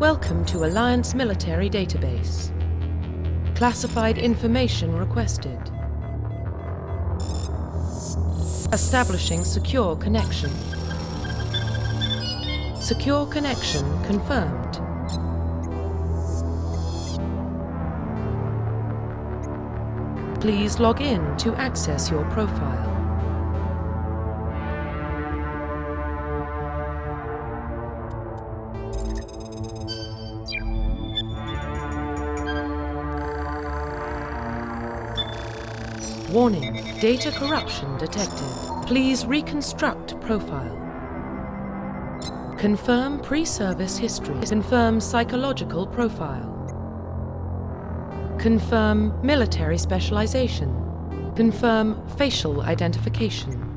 Welcome to Alliance Military Database. Classified information requested. Establishing secure connection. Secure connection confirmed. Please log in to access your profile. Warning, data corruption detected. Please reconstruct profile. Confirm pre-service history. Confirm psychological profile. Confirm military specialization. Confirm facial identification.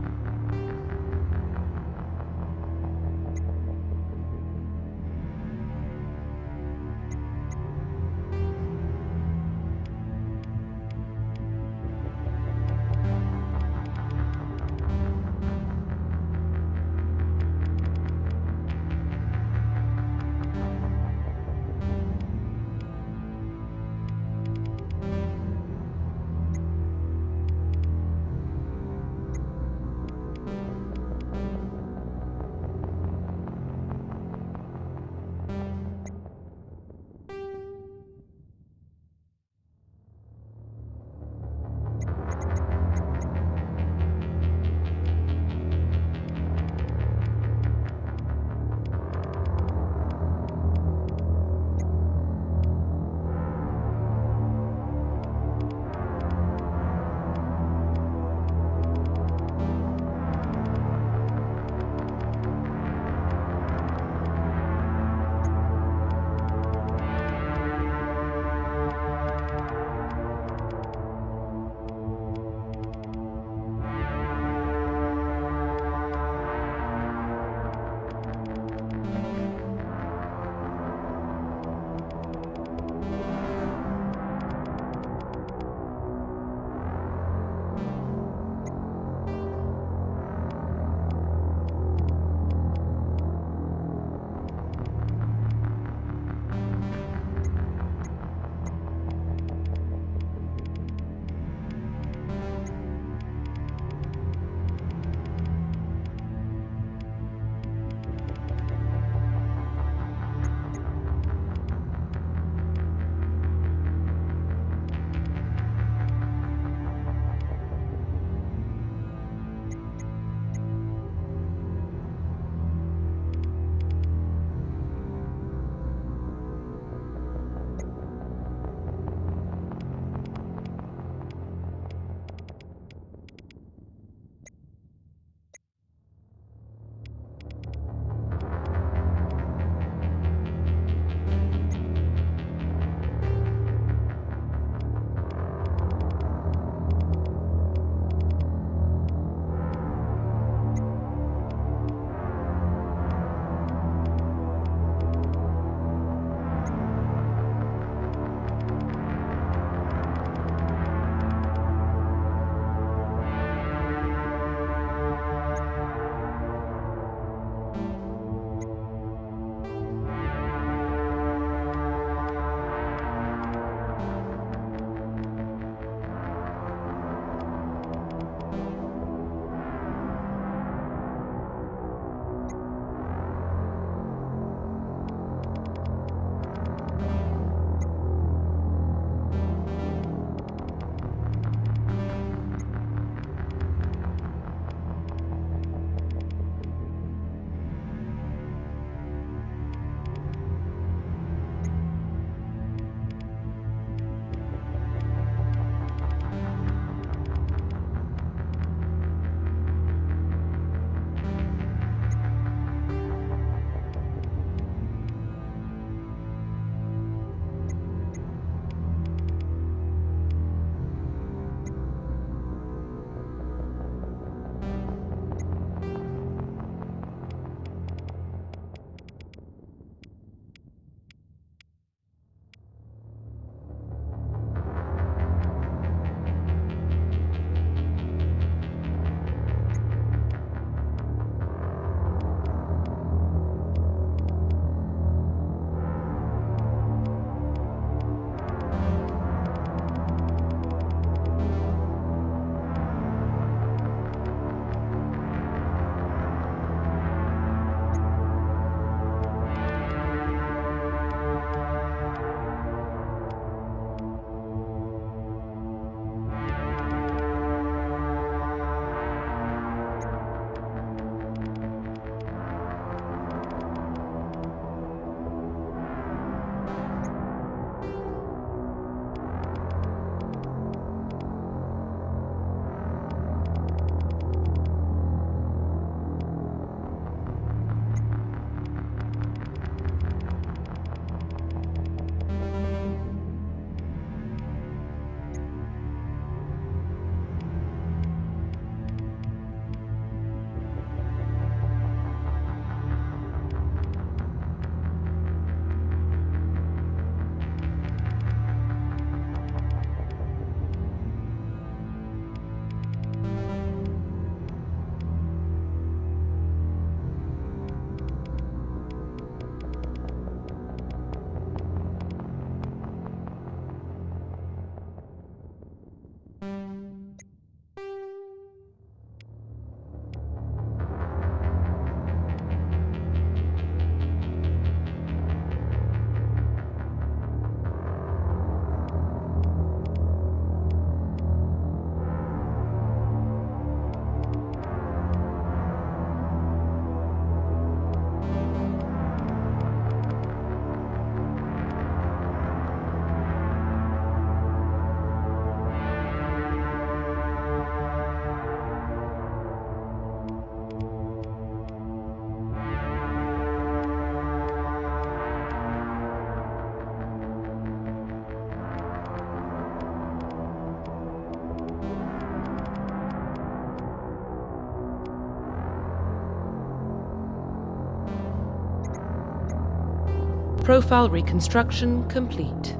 Profile reconstruction complete.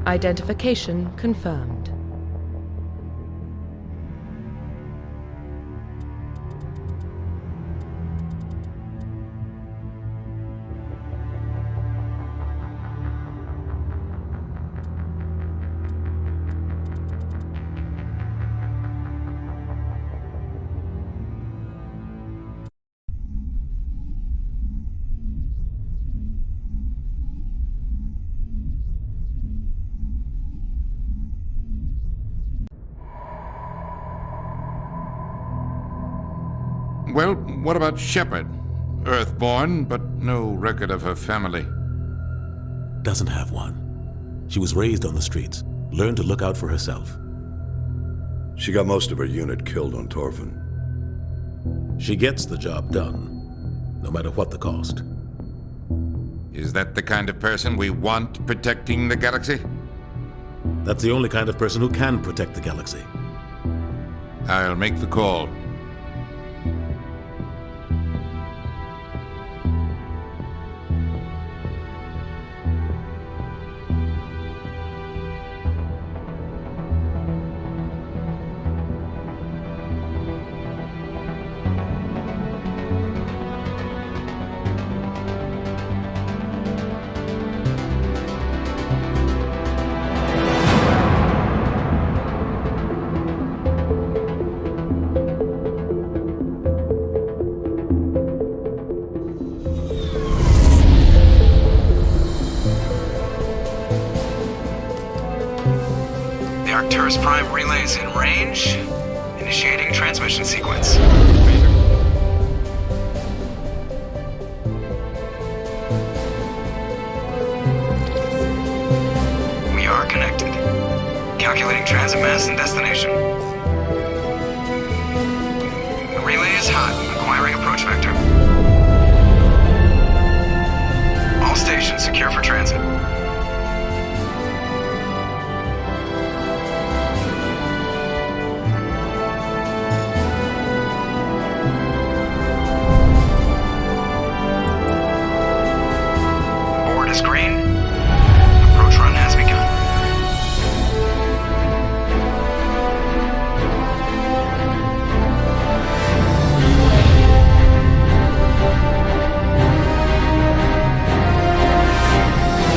Identification confirmed. Well, what about Shepard? Earthborn, but no record of her family. Doesn't have one. She was raised on the streets, learned to look out for herself. She got most of her unit killed on Torfin. She gets the job done, no matter what the cost. Is that the kind of person we want protecting the galaxy? That's the only kind of person who can protect the galaxy. I'll make the call. Arcturus Prime relays in range. Initiating transmission sequence. We are connected. Calculating transit mass and destination. The relay is hot. Acquiring approach vector. All stations secure for transit. Green. Approach run has begun.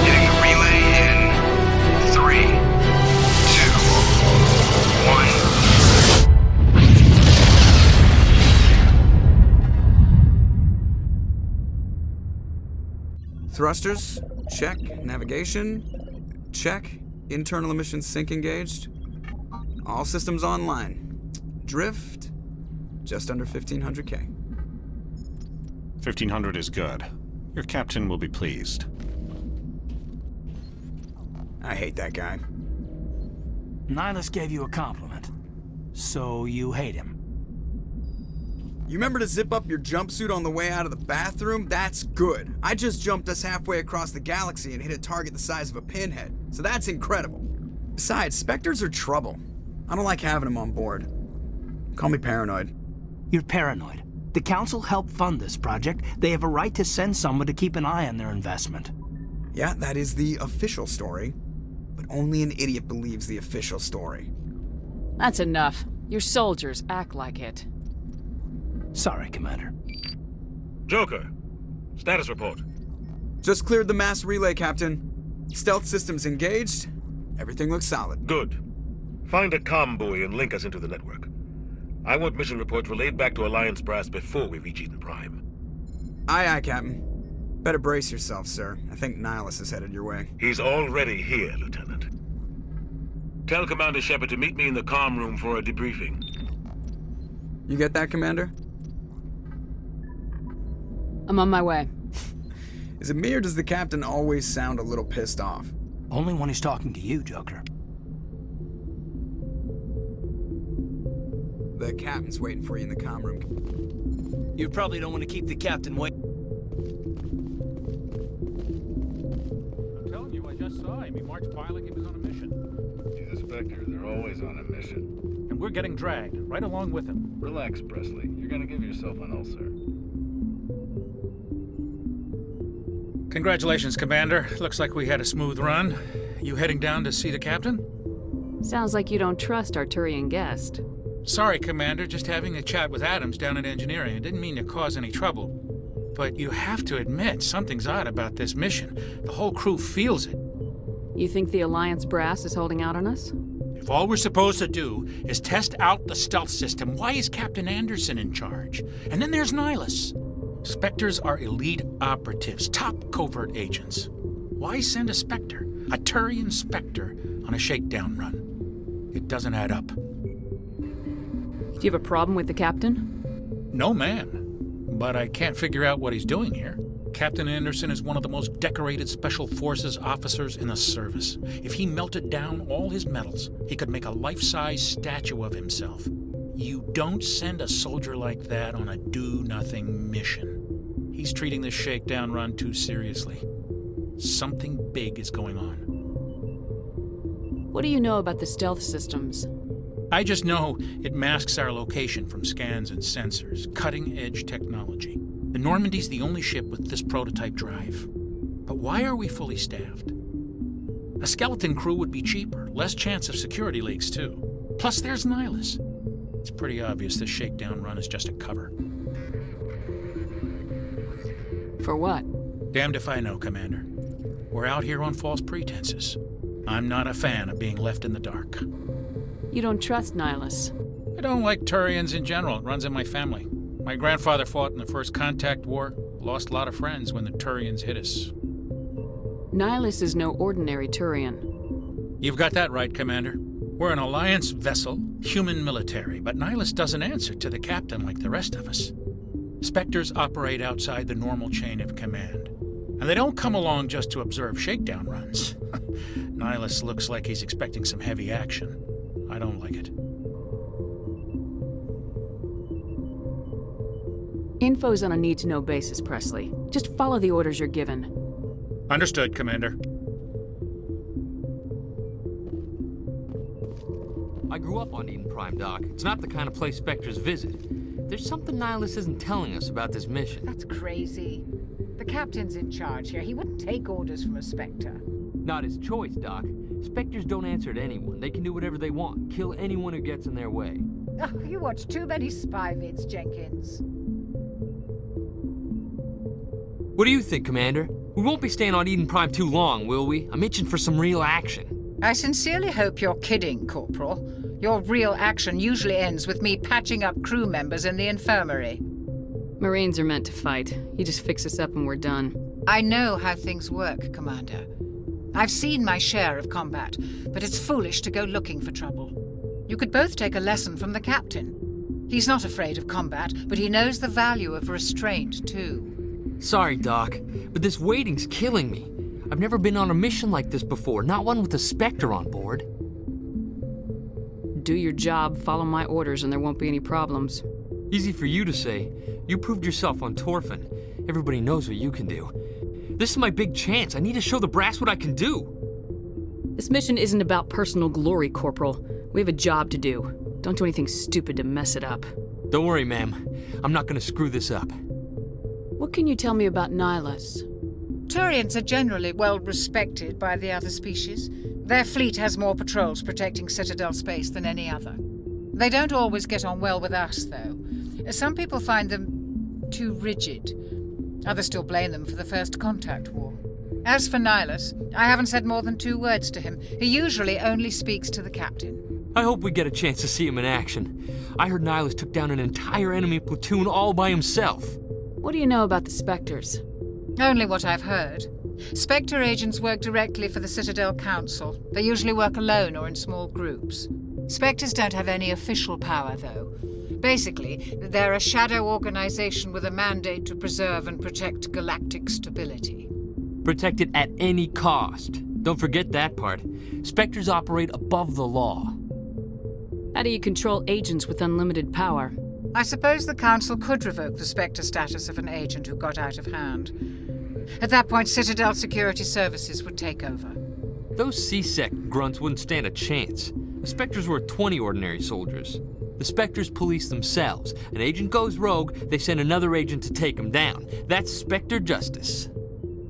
Hitting the relay in 3, 2, 1. Thrusters. Check. Navigation. Check. Internal emissions sync engaged. All systems online. Drift. Just under 1500K. 1500 is good. Your captain will be pleased. I hate that guy. Nihilus gave you a compliment. So you hate him. You remember to zip up your jumpsuit on the way out of the bathroom? That's good. I just jumped us halfway across the galaxy and hit a target the size of a pinhead, so that's incredible. Besides, Spectres are trouble. I don't like having them on board. Call me paranoid. You're paranoid. The Council helped fund this project. They have a right to send someone to keep an eye on their investment. Yeah, that is the official story. But only an idiot believes the official story. That's enough. Your soldiers act like it. Sorry, Commander. Joker, status report. Just cleared the mass relay, Captain. Stealth systems engaged. Everything looks solid. Good. Find a comm buoy and link us into the network. I want mission reports relayed back to Alliance Brass before we reach Eden Prime. Aye, aye, Captain. Better brace yourself, sir. I think Nihilus is headed your way. He's already here, Lieutenant. Tell Commander Shepard to meet me in the comm room for a debriefing. You get that, Commander? I'm on my way. Is it me or does the Captain always sound a little pissed off? Only when he's talking to you, Joker. The Captain's waiting for you in the comm room. You probably don't want to keep the Captain waiting. I'm telling you, I just saw him. He marched by like he was on a mission. He's a Spectre. They're always on a mission. And we're getting dragged, right along with him. Relax, Presley. You're gonna give yourself an ulcer. Congratulations, Commander. Looks like we had a smooth run. You heading down to see the captain? Sounds like you don't trust our Turian guest. Sorry, Commander. Just having a chat with Adams down at engineering. I didn't mean to cause any trouble. But you have to admit, something's odd about this mission. The whole crew feels it. You think the Alliance brass is holding out on us? If all we're supposed to do is test out the stealth system, why is Captain Anderson in charge? And then there's Nihilus. Spectres are elite operatives, top covert agents. Why send a Spectre, a Turian Spectre, on a shakedown run? It doesn't add up. Do you have a problem with the captain? No, man. But I can't figure out what he's doing here. Captain Anderson is one of the most decorated Special Forces officers in the service. If he melted down all his medals, he could make a life-size statue of himself. You don't send a soldier like that on a do-nothing mission. He's treating this shakedown run too seriously. Something big is going on. What do you know about the stealth systems? I just know it masks our location from scans and sensors. Cutting-edge technology. The Normandy's the only ship with this prototype drive. But why are we fully staffed? A skeleton crew would be cheaper, less chance of security leaks too. Plus there's Nihilus. It's pretty obvious this shakedown run is just a cover. For what? Damned if I know, Commander. We're out here on false pretenses. I'm not a fan of being left in the dark. You don't trust Nihilus? I don't like Turians in general. It runs in my family. My grandfather fought in the First Contact War, lost a lot of friends when the Turians hit us. Nihilus is no ordinary Turian. You've got that right, Commander. We're an Alliance vessel, human military, but Nihilus doesn't answer to the captain like the rest of us. Spectres operate outside the normal chain of command. And they don't come along just to observe shakedown runs. Nihilus looks like he's expecting some heavy action. I don't like it. Info's on a need-to-know basis, Presley. Just follow the orders you're given. Understood, Commander. I grew up on Eden Prime, Doc. It's not the kind of place Spectres visit. There's something Nihilus isn't telling us about this mission. That's crazy. The captain's in charge here. He wouldn't take orders from a Spectre. Not his choice, Doc. Spectres don't answer to anyone. They can do whatever they want, kill anyone who gets in their way. Oh, you watch too many spy vids, Jenkins. What do you think, Commander? We won't be staying on Eden Prime too long, will we? I'm itching for some real action. I sincerely hope you're kidding, Corporal. Your real action usually ends with me patching up crew members in the infirmary. Marines are meant to fight. You just fix us up and we're done. I know how things work, Commander. I've seen my share of combat, but it's foolish to go looking for trouble. You could both take a lesson from the captain. He's not afraid of combat, but he knows the value of restraint, too. Sorry, Doc, but this waiting's killing me. I've never been on a mission like this before, not one with a Spectre on board. Do your job, follow my orders, and there won't be any problems. Easy for you to say. You proved yourself on Torfin. Everybody knows what you can do. This is my big chance. I need to show the brass what I can do. This mission isn't about personal glory, Corporal. We have a job to do. Don't do anything stupid to mess it up. Don't worry, ma'am. I'm not gonna screw this up. What can you tell me about Nihilus? Turians are generally well respected by the other species. Their fleet has more patrols protecting Citadel space than any other. They don't always get on well with us, though. Some people find them too rigid. Others still blame them for the First Contact War. As for Nihilus, I haven't said more than 2 words to him. He usually only speaks to the captain. I hope we get a chance to see him in action. I heard Nihilus took down an entire enemy platoon all by himself. What do you know about the Spectres? Only what I've heard. Spectre agents work directly for the Citadel Council. They usually work alone or in small groups. Spectres don't have any official power, though. Basically, they're a shadow organization with a mandate to preserve and protect galactic stability. Protect it at any cost. Don't forget that part. Spectres operate above the law. How do you control agents with unlimited power? I suppose the Council could revoke the Spectre status of an agent who got out of hand. At that point, Citadel Security Services would take over. Those C-Sec grunts wouldn't stand a chance. The Spectres were 20 ordinary soldiers. The Spectres police themselves. An agent goes rogue, they send another agent to take him down. That's Spectre justice.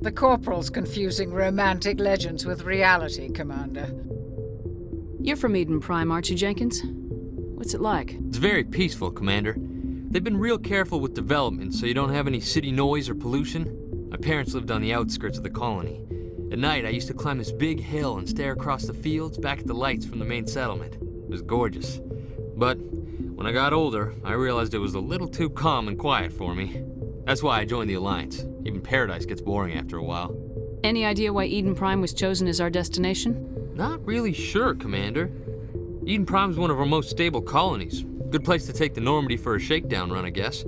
The Corporal's confusing romantic legends with reality, Commander. You're from Eden Prime, aren't you, Jenkins? What's it like? It's very peaceful, Commander. They've been real careful with development so you don't have any city noise or pollution. My parents lived on the outskirts of the colony. At night, I used to climb this big hill and stare across the fields back at the lights from the main settlement. It was gorgeous. But when I got older, I realized it was a little too calm and quiet for me. That's why I joined the Alliance. Even Paradise gets boring after a while. Any idea why Eden Prime was chosen as our destination? Not really sure, Commander. Eden Prime's one of our most stable colonies. Good place to take the Normandy for a shakedown run, I guess.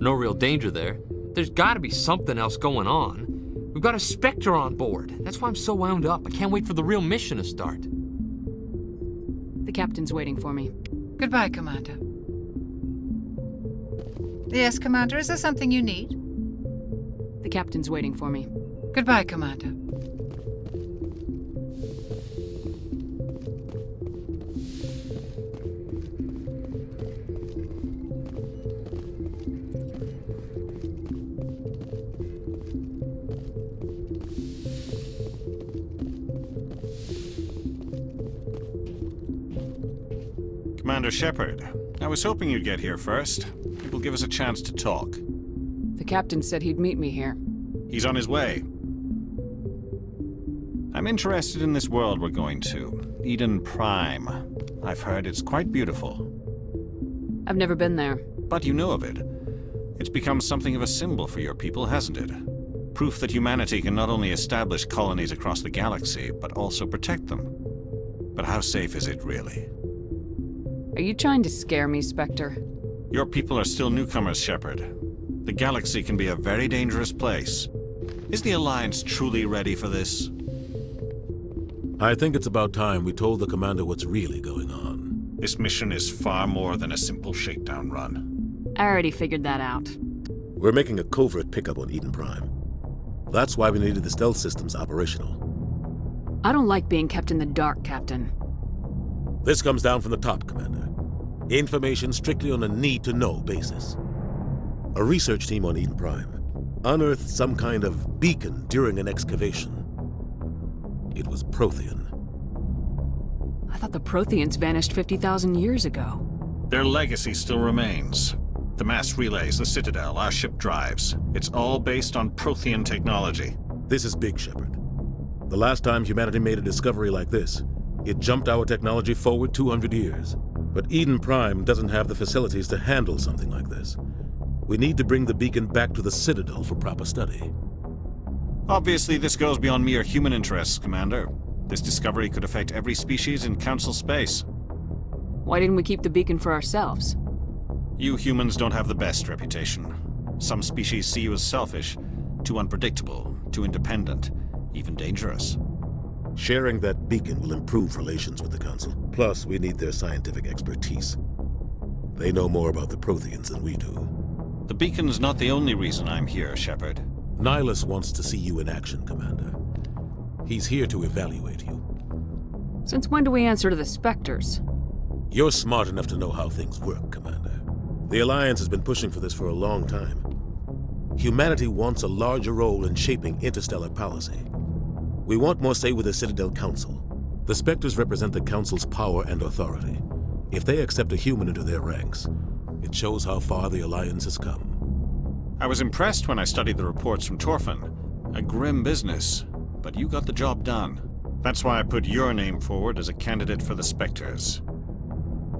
No real danger there. There's gotta be something else going on. We've got a Spectre on board. That's why I'm so wound up. I can't wait for the real mission to start. The captain's waiting for me. Goodbye, Commander. Yes, Commander, is there something you need? The captain's waiting for me. Goodbye, Commander. Commander Shepard, I was hoping you'd get here first. It will give us a chance to talk. The captain said he'd meet me here. He's on his way. I'm interested in this world we're going to, Eden Prime. I've heard it's quite beautiful. I've never been there. But you know of it. It's become something of a symbol for your people, hasn't it? Proof that humanity can not only establish colonies across the galaxy, but also protect them. But how safe is it, really? Are you trying to scare me, Spectre? Your people are still newcomers, Shepard. The galaxy can be a very dangerous place. Is the Alliance truly ready for this? I think it's about time we told the commander what's really going on. This mission is far more than a simple shakedown run. I already figured that out. We're making a covert pickup on Eden Prime. That's why we needed the stealth systems operational. I don't like being kept in the dark, Captain. This comes down from the top, Commander. Information strictly on a need-to-know basis. A research team on Eden Prime unearthed some kind of beacon during an excavation. It was Prothean. I thought the Protheans vanished 50,000 years ago. Their legacy still remains. The mass relays, the Citadel, our ship drives. It's all based on Prothean technology. This is big, Shepard. The last time humanity made a discovery like this, it jumped our technology forward 200 years. But Eden Prime doesn't have the facilities to handle something like this. We need to bring the beacon back to the Citadel for proper study. Obviously, this goes beyond mere human interests, Commander. This discovery could affect every species in Council space. Why didn't we keep the beacon for ourselves? You humans don't have the best reputation. Some species see you as selfish, too unpredictable, too independent, even dangerous. Sharing that beacon will improve relations with the Council. Plus, we need their scientific expertise. They know more about the Protheans than we do. The beacon's not the only reason I'm here, Shepard. Nihilus wants to see you in action, Commander. He's here to evaluate you. Since when do we answer to the Spectres? You're smart enough to know how things work, Commander. The Alliance has been pushing for this for a long time. Humanity wants a larger role in shaping interstellar policy. We want more say with the Citadel Council. The Spectres represent the Council's power and authority. If they accept a human into their ranks, it shows how far the Alliance has come. I was impressed when I studied the reports from Torfin. A grim business, but you got the job done. That's why I put your name forward as a candidate for the Spectres.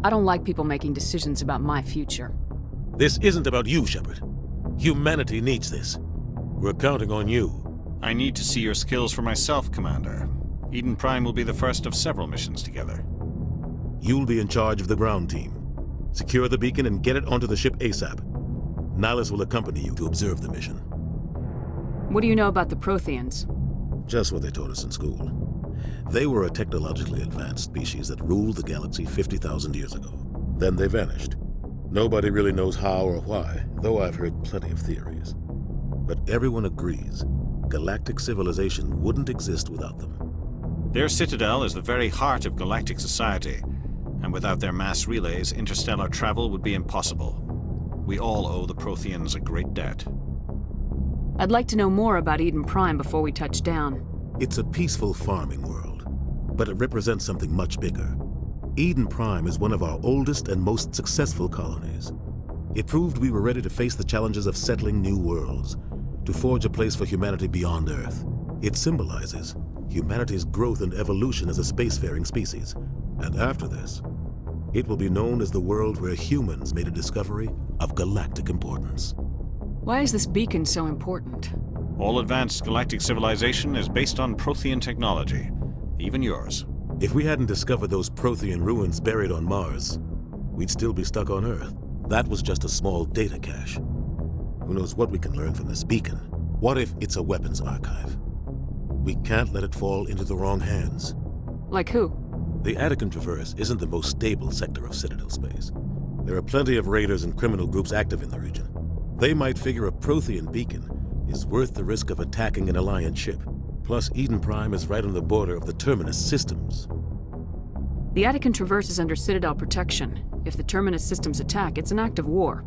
I don't like people making decisions about my future. This isn't about you, Shepard. Humanity needs this. We're counting on you. I need to see your skills for myself, Commander. Eden Prime will be the first of several missions together. You'll be in charge of the ground team. Secure the beacon and get it onto the ship ASAP. Nihilus will accompany you to observe the mission. What do you know about the Protheans? Just what they taught us in school. They were a technologically advanced species that ruled the galaxy 50,000 years ago. Then they vanished. Nobody really knows how or why, though I've heard plenty of theories. But everyone agrees galactic civilization wouldn't exist without them. Their citadel is the very heart of galactic society, and without their mass relays, interstellar travel would be impossible. We all owe the Protheans a great debt. I'd like to know more about Eden Prime before we touch down. It's a peaceful farming world, but it represents something much bigger. Eden Prime is one of our oldest and most successful colonies. It proved we were ready to face the challenges of settling new worlds, to forge a place for humanity beyond Earth. It symbolizes humanity's growth and evolution as a spacefaring species. And after this, it will be known as the world where humans made a discovery of galactic importance. Why is this beacon so important? All advanced galactic civilization is based on Prothean technology, even yours. If we hadn't discovered those Prothean ruins buried on Mars, we'd still be stuck on Earth. That was just a small data cache. Who knows what we can learn from this beacon? What if it's a weapons archive? We can't let it fall into the wrong hands. Like who? The Attican Traverse isn't the most stable sector of Citadel space. There are plenty of raiders and criminal groups active in the region. They might figure a Prothean beacon is worth the risk of attacking an Alliance ship. Plus, Eden Prime is right on the border of the Terminus systems. The Attican Traverse is under Citadel protection. If the Terminus systems attack, it's an act of war.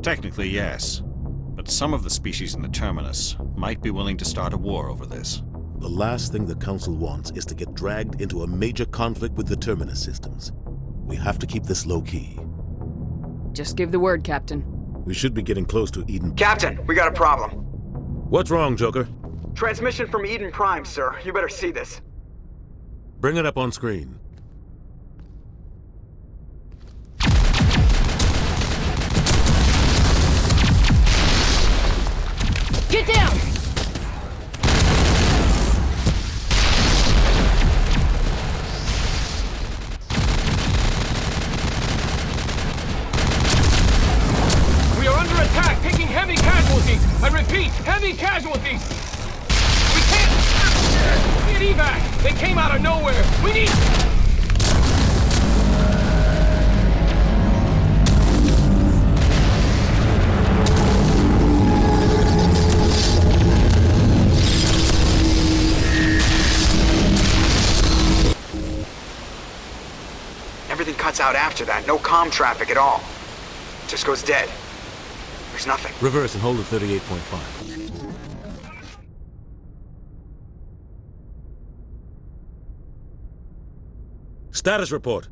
Technically, yes. But some of the species in the Terminus might be willing to start a war over this. The last thing the Council wants is to get dragged into a major conflict with the Terminus systems. We have to keep this low-key. Just give the word, Captain. We should be getting close to Eden. Captain, we got a problem. What's wrong, Joker? Transmission from Eden Prime, sir. You better see this. Bring it up on screen. Get down! We are under attack, taking heavy casualties. I repeat, heavy casualties. We can't get evac. They came out of nowhere. We need... Everything cuts out after that. No comm traffic at all. Just goes dead. There's nothing. Reverse and hold at 38.5. Status report.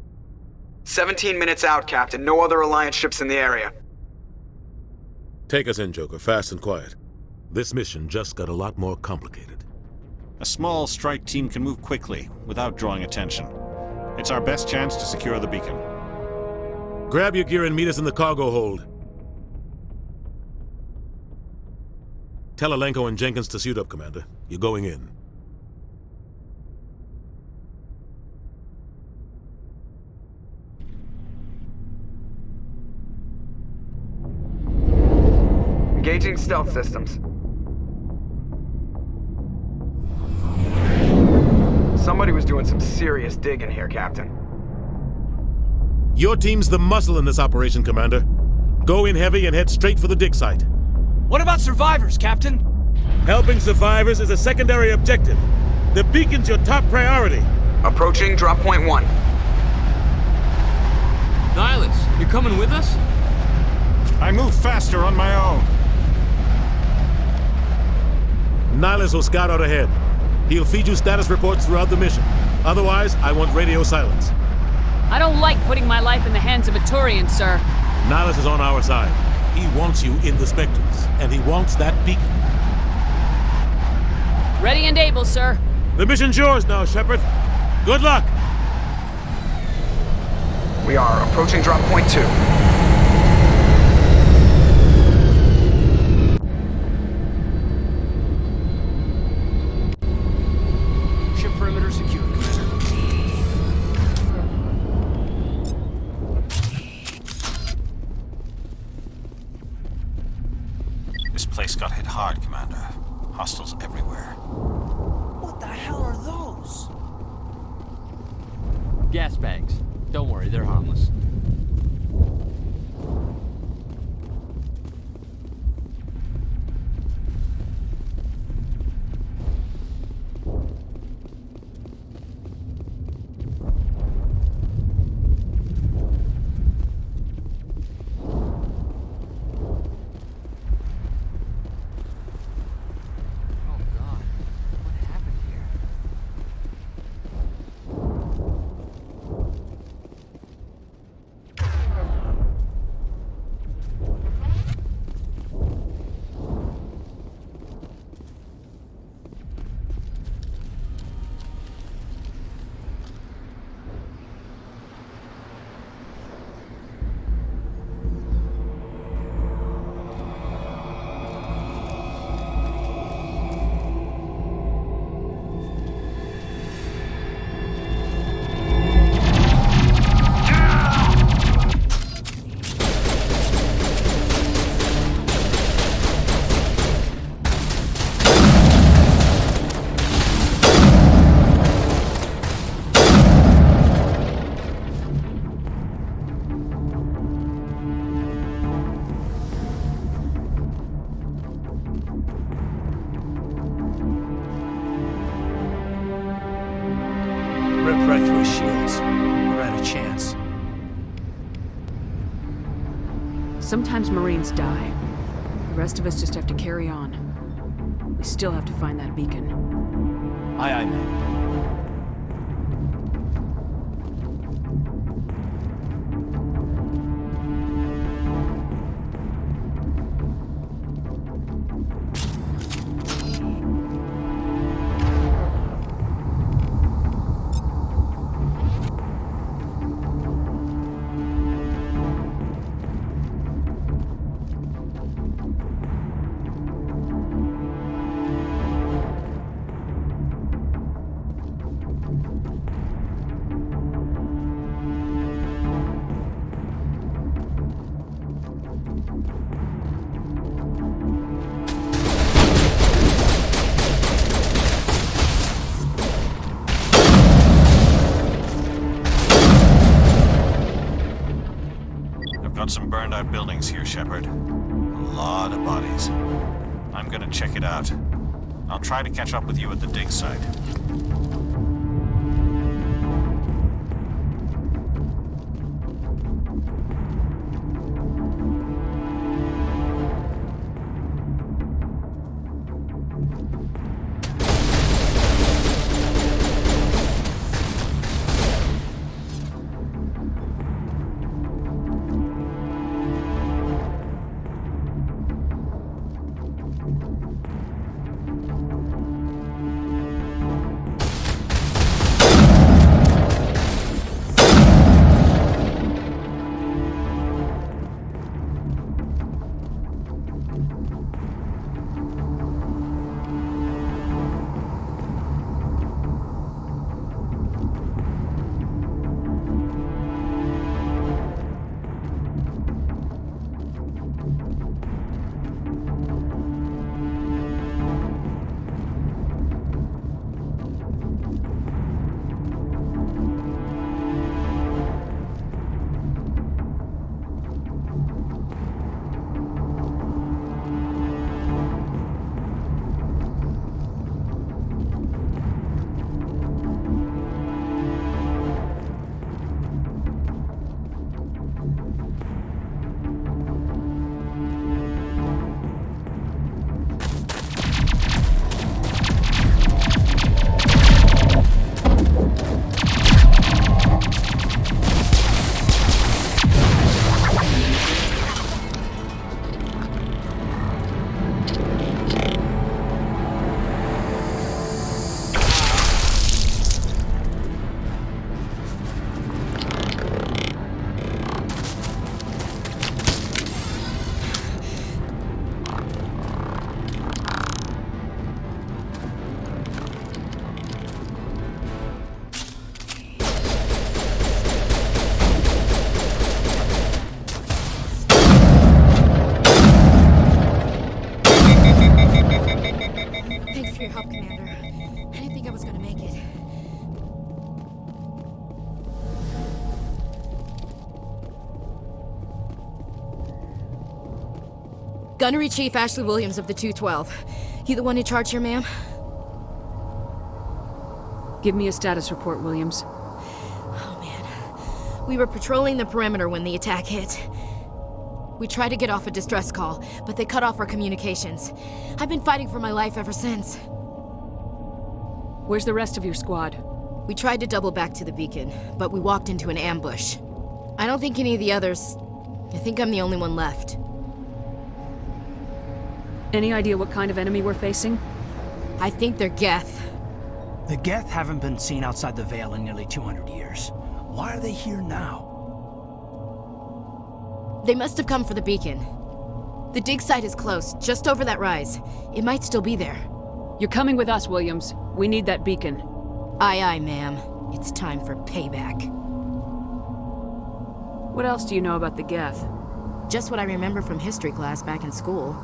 17 minutes out, Captain. No other Alliance ships in the area. Take us in, Joker, fast and quiet. This mission just got a lot more complicated. A small strike team can move quickly, without drawing attention. It's our best chance to secure the beacon. Grab your gear and meet us in the cargo hold. Tell Alenko and Jenkins to suit up, Commander. You're going in. Engaging stealth systems. Somebody was doing some serious digging here, Captain. Your team's the muscle in this operation, Commander. Go in heavy and head straight for the dig site. What about survivors, Captain? Helping survivors is a secondary objective. The beacon's your top priority. Approaching drop point 1. Nihilus, you're coming with us? I move faster on my own. Nihilus will scout out ahead. He'll feed you status reports throughout the mission. Otherwise, I want radio silence. I don't like putting my life in the hands of a Turian, sir. Nihilus is on our side. He wants you in the Spectres, and he wants that beacon. Ready and able, sir. The mission's yours now, Shepard. Good luck! We are approaching drop point 2. Ship perimeter secure, Commander. This place got hit hard, Commander. Hostiles everywhere. What the hell are those? Gas bags. Don't worry, they're harmless. Sometimes Marines die. The rest of us just have to carry on. We still have to find that beacon. Aye, aye, ma'am. Some burned out buildings here, Shepard. A lot of bodies. I'm gonna check it out. I'll try to catch up with you at the dig site. Gunnery Chief Ashley Williams of the 212. You the one in charge here, ma'am? Give me a status report, Williams. Oh, man. We were patrolling the perimeter when the attack hit. We tried to get off a distress call, but they cut off our communications. I've been fighting for my life ever since. Where's the rest of your squad? We tried to double back to the beacon, but we walked into an ambush. I don't think any of the others... I think I'm the only one left. Any idea what kind of enemy we're facing? I think they're Geth. The Geth haven't been seen outside the Veil in nearly 200 years. Why are they here now? They must have come for the beacon. The dig site is close, just over that rise. It might still be there. You're coming with us, Williams. We need that beacon. Aye, aye, ma'am. It's time for payback. What else do you know about the Geth? Just what I remember from history class back in school.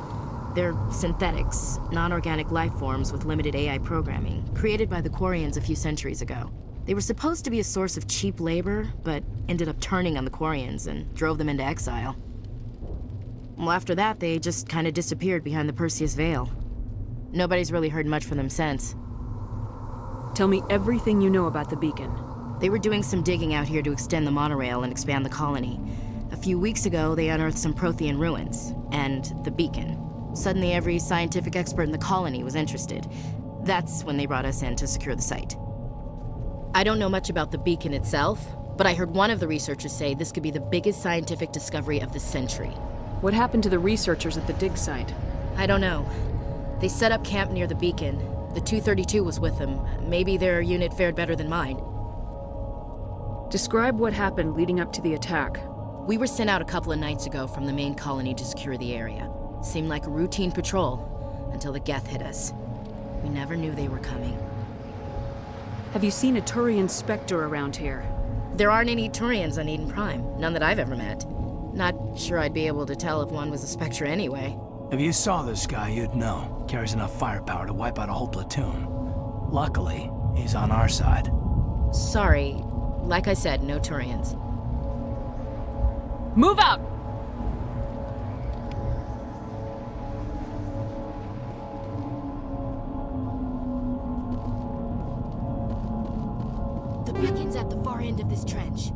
They're synthetics, non-organic life forms with limited AI programming, created by the Quarians a few centuries ago. They were supposed to be a source of cheap labor, but ended up turning on the Quarians and drove them into exile. Well, after that, they just kind of disappeared behind the Perseus Veil. Nobody's really heard much from them since. Tell me everything you know about the beacon. They were doing some digging out here to extend the monorail and expand the colony. A few weeks ago, they unearthed some Prothean ruins, and the beacon. Suddenly, every scientific expert in the colony was interested. That's when they brought us in to secure the site. I don't know much about the beacon itself, but I heard one of the researchers say this could be the biggest scientific discovery of the century. What happened to the researchers at the dig site? I don't know. They set up camp near the beacon. The 232 was with them. Maybe their unit fared better than mine. Describe what happened leading up to the attack. We were sent out a couple of nights ago from the main colony to secure the area. Seemed like a routine patrol, until the Geth hit us. We never knew they were coming. Have you seen a Turian Spectre around here? There aren't any Turians on Eden Prime. None that I've ever met. Not sure I'd be able to tell if one was a Spectre anyway. If you saw this guy, you'd know. Carries enough firepower to wipe out a whole platoon. Luckily, he's on our side. Sorry. Like I said, no Turians. Move out! The beacon's at the far end of this trench.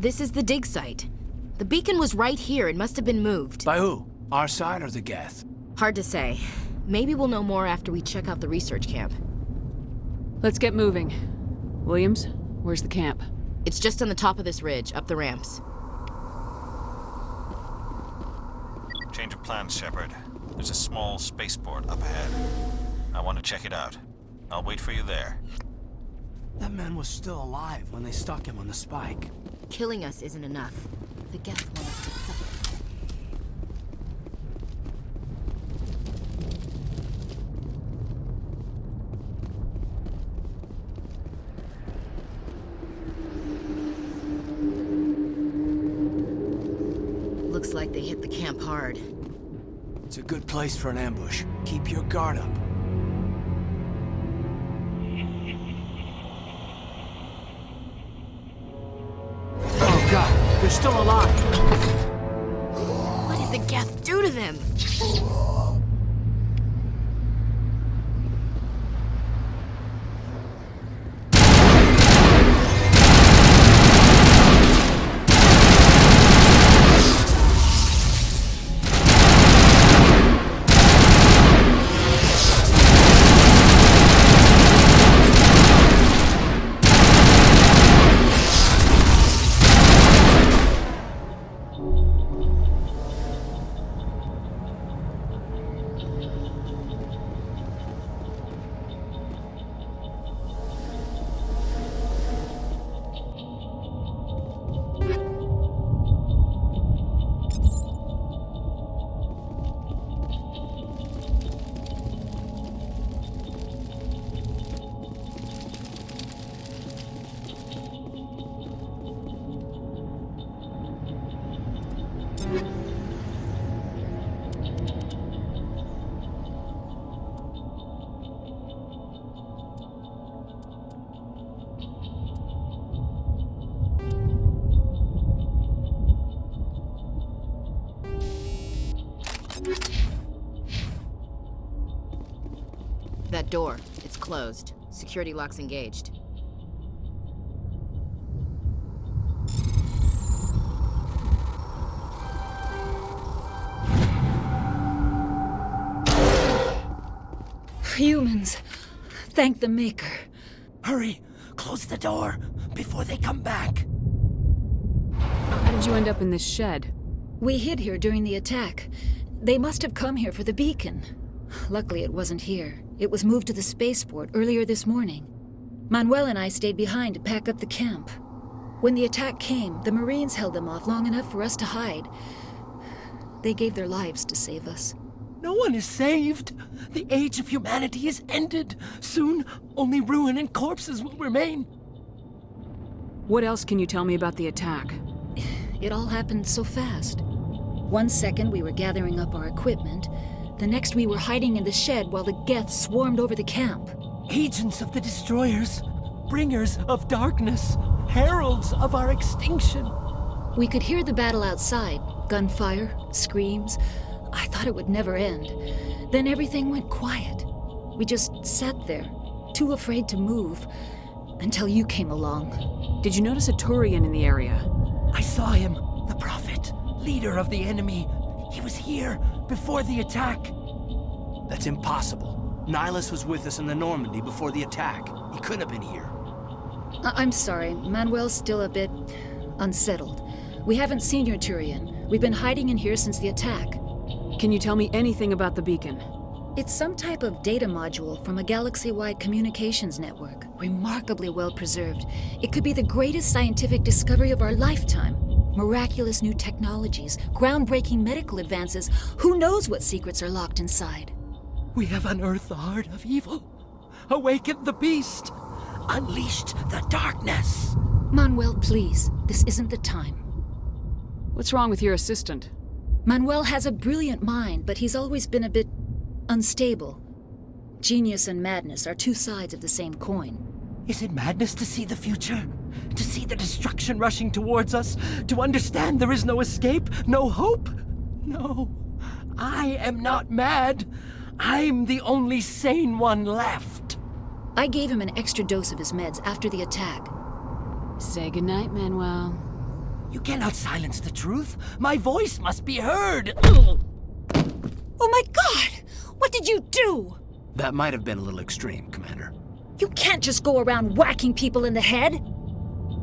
This is the dig site. The beacon was right here. It must have been moved. By who? Our side or the Geth? Hard to say. Maybe we'll know more after we check out the research camp. Let's get moving. Williams, where's the camp? It's just on the top of this ridge, up the ramps. Change of plans, Shepard. There's a small spaceport up ahead. I want to check it out. I'll wait for you there. That man was still alive when they stuck him on the spike. Killing us isn't enough. The Geth want us to suffer. Looks like they hit the camp hard. It's a good place for an ambush. Keep your guard up. Oh god, they're still alive! What did the Geth do to them? That door, it's closed. Security lock's engaged. Humans. Thank the Maker. Hurry! Close the door before they come back. How did you end up in this shed? We hid here during the attack. They must have come here for the beacon. Luckily, it wasn't here. It was moved to the spaceport earlier this morning. Manuel and I stayed behind to pack up the camp. When the attack came, the Marines held them off long enough for us to hide. They gave their lives to save us. No one is saved. The age of humanity is ended. Soon, only ruin and corpses will remain. What else can you tell me about the attack? It all happened so fast. 1 second we were gathering up our equipment. The next we were hiding in the shed while the Geth swarmed over the camp. Agents of the Destroyers, bringers of darkness, heralds of our extinction. We could hear the battle outside. Gunfire, screams. I thought it would never end. Then everything went quiet. We just sat there, too afraid to move, until you came along. Did you notice a Turian in the area? I saw him, the Prophet, leader of the enemy. He was here before the attack. That's impossible. Nihilus was with us in the Normandy before the attack. He couldn't have been here. I'm sorry. Manuel's still a bit unsettled. We haven't seen your Turian. We've been hiding in here since the attack. Can you tell me anything about the beacon? It's some type of data module from a galaxy-wide communications network. Remarkably well preserved. It could be the greatest scientific discovery of our lifetime. Miraculous new technologies, groundbreaking medical advances. Who knows what secrets are locked inside? We have unearthed the heart of evil, awakened the beast, unleashed the darkness. Manuel, please. This isn't the time. What's wrong with your assistant? Manuel has a brilliant mind, but he's always been a bit unstable. Genius and madness are two sides of the same coin. Is it madness to see the future? To see the destruction rushing towards us? To understand there is no escape? No hope? No. I am not mad. I'm the only sane one left. I gave him an extra dose of his meds after the attack. Say goodnight, Manuel. You cannot silence the truth. My voice must be heard. Oh my God! What did you do? That might have been a little extreme, Commander. You can't just go around whacking people in the head.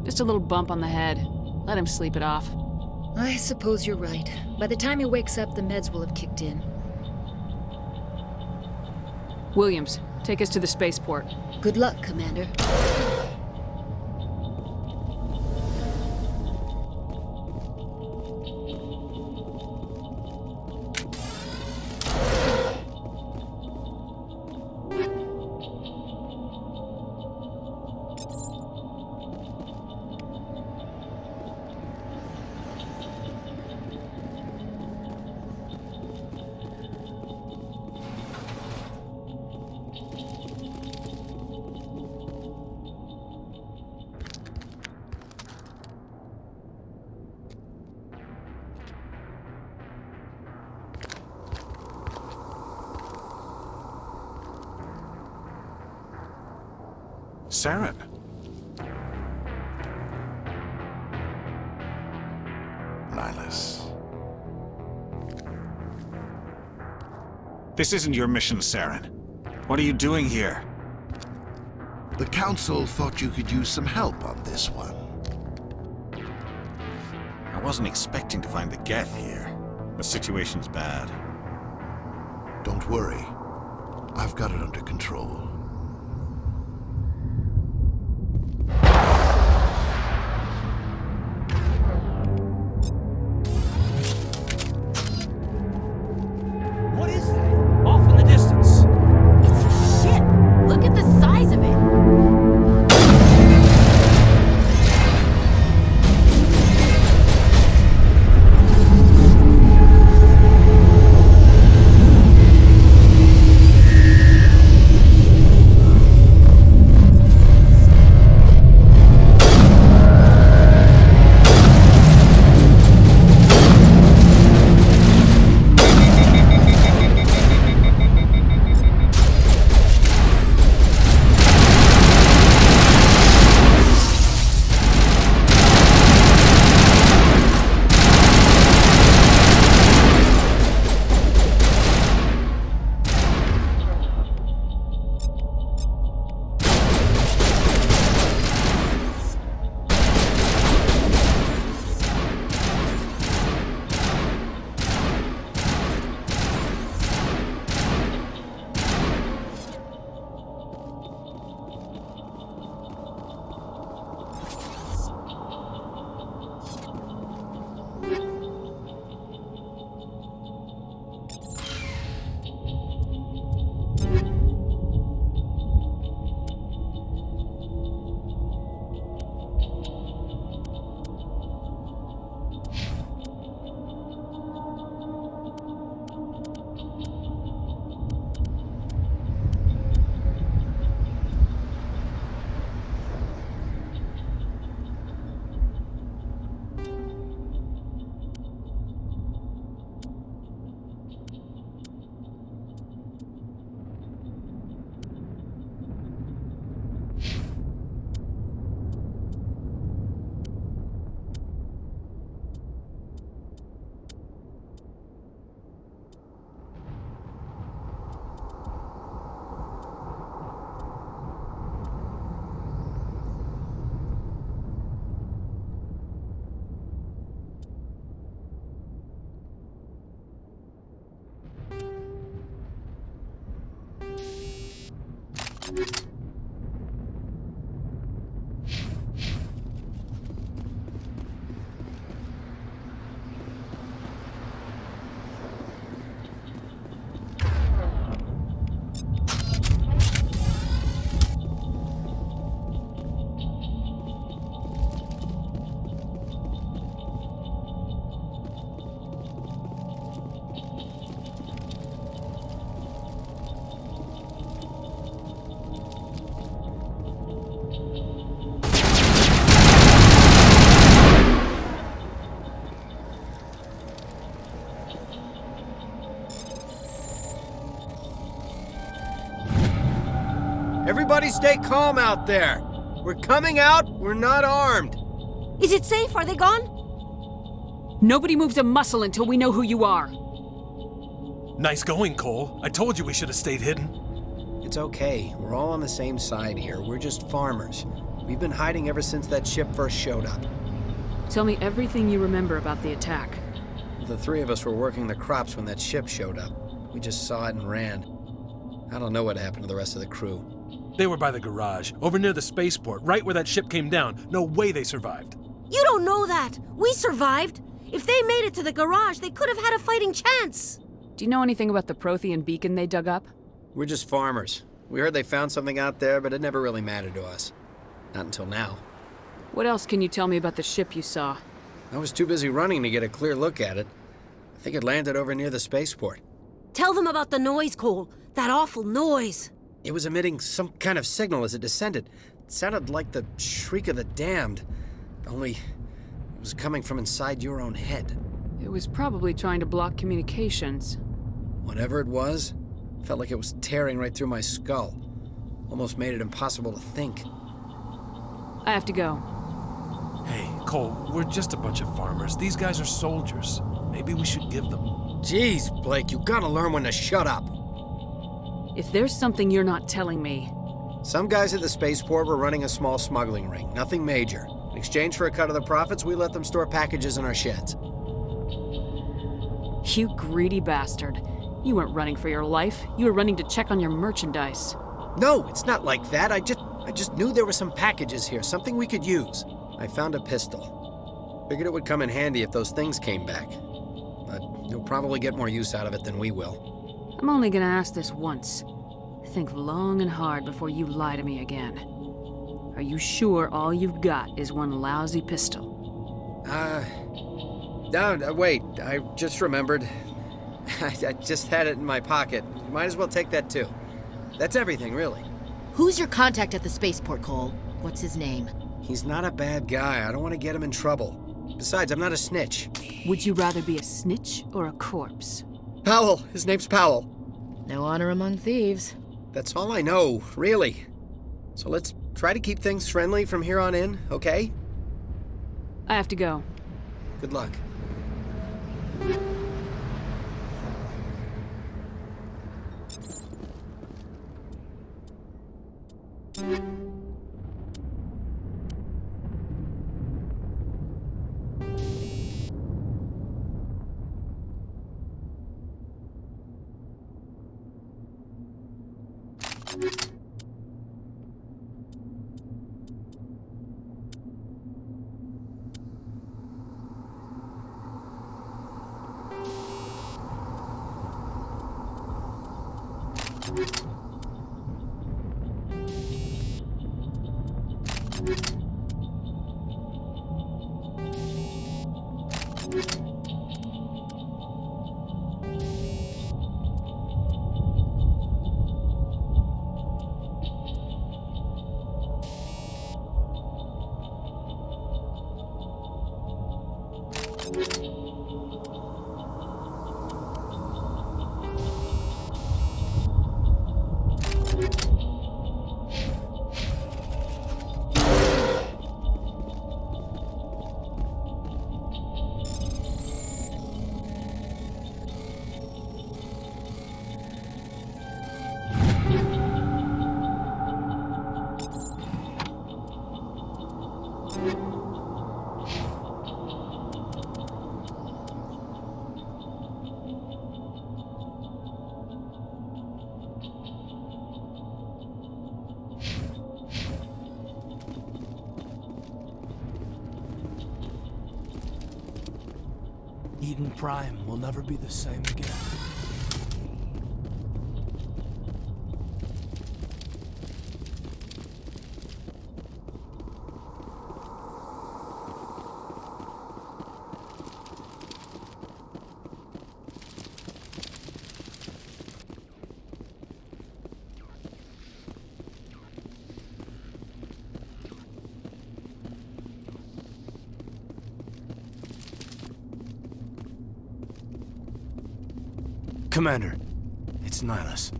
Just a little bump on the head. Let him sleep it off. I suppose you're right. By the time he wakes up, the meds will have kicked in. Williams, take us to the spaceport. Good luck, Commander. Saren. Nihilus. This isn't your mission, Saren. What are you doing here? The Council thought you could use some help on this one. I wasn't expecting to find the Geth here. The situation's bad. Don't worry. I've got it under control. What is that? Off in the distance. It's a ship. Look at the size of it. Everybody stay calm out there. We're coming out, we're not armed. Is it safe? Are they gone? Nobody moves a muscle until we know who you are. Nice going, Cole. I told you we should have stayed hidden. It's okay. We're all on the same side here. We're just farmers. We've been hiding ever since that ship first showed up. Tell me everything you remember about the attack. The three of us were working the crops when that ship showed up. We just saw it and ran. I don't know what happened to the rest of the crew. They were by the garage, over near the spaceport, right where that ship came down. No way they survived. You don't know that. We survived. If they made it to the garage, they could have had a fighting chance. Do you know anything about the Prothean beacon they dug up? We're just farmers. We heard they found something out there, but it never really mattered to us. Not until now. What else can you tell me about the ship you saw? I was too busy running to get a clear look at it. I think it landed over near the spaceport. Tell them about the noise, Cole. That awful noise. It was emitting some kind of signal as it descended. It sounded like the shriek of the damned. Only it was coming from inside your own head. It was probably trying to block communications. Whatever it was, felt like it was tearing right through my skull. Almost made it impossible to think. I have to go. Hey, Cole, we're just a bunch of farmers. These guys are soldiers. Maybe we should give them... Jeez, Blake, you gotta learn when to shut up. If there's something you're not telling me... Some guys at the spaceport were running a small smuggling ring, nothing major. In exchange for a cut of the profits, we let them store packages in our sheds. You greedy bastard. You weren't running for your life. You were running to check on your merchandise. No, it's not like that. I just knew there were some packages here, something we could use. I found a pistol. Figured it would come in handy if those things came back. But you'll probably get more use out of it than we will. I'm only gonna ask this once. Think long and hard before you lie to me again. Are you sure all you've got is one lousy pistol? No, wait. I just remembered. I just had it in my pocket. You might as well take that too. That's everything, really. Who's your contact at the spaceport, Cole? What's his name? He's not a bad guy. I don't want to get him in trouble. Besides, I'm not a snitch. Would you rather be a snitch or a corpse? Powell. His name's Powell. No honor among thieves. That's all I know, really. So let's try to keep things friendly from here on in, okay? I have to go. Good luck. Eden Prime will never be the same again. Commander, it's Nihilus.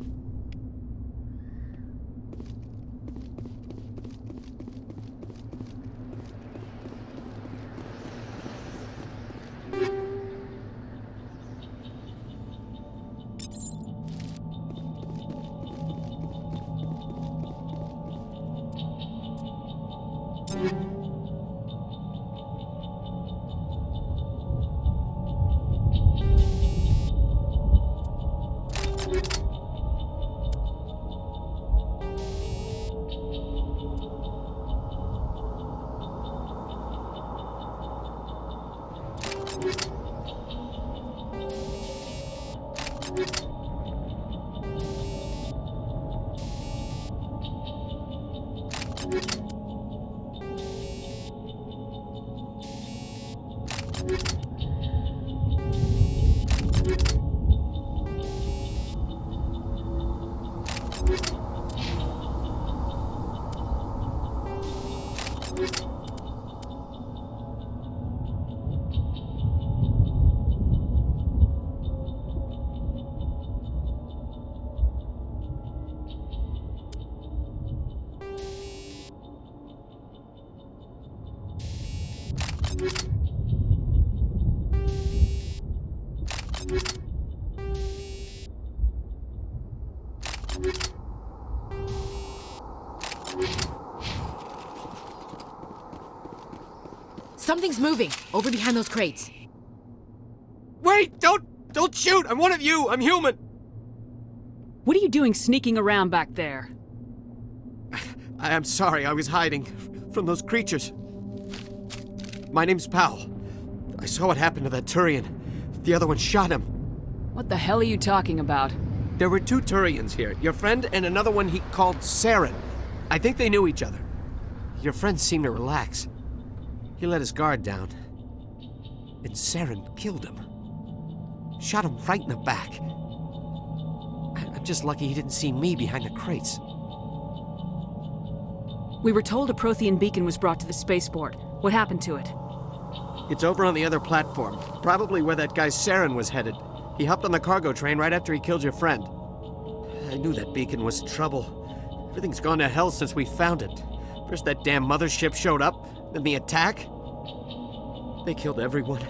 Something's moving over behind those crates. Wait! Don't shoot! I'm one of you! I'm human! What are you doing sneaking around back there? I'm sorry, I was hiding from those creatures. My name's Powell. I saw what happened to that Turian. The other one shot him. What the hell are you talking about? There were 2 Turians here. Your friend and another one he called Saren. I think they knew each other. Your friend seemed to relax. He let his guard down. And Saren killed him. Shot him right in the back. I'm just lucky he didn't see me behind the crates. We were told a Prothean beacon was brought to the spaceport. What happened to it? It's over on the other platform. Probably where that guy Saren was headed. He hopped on the cargo train right after he killed your friend. I knew that beacon was trouble. Everything's gone to hell since we found it. First that damn mothership showed up, then the attack. They killed everyone.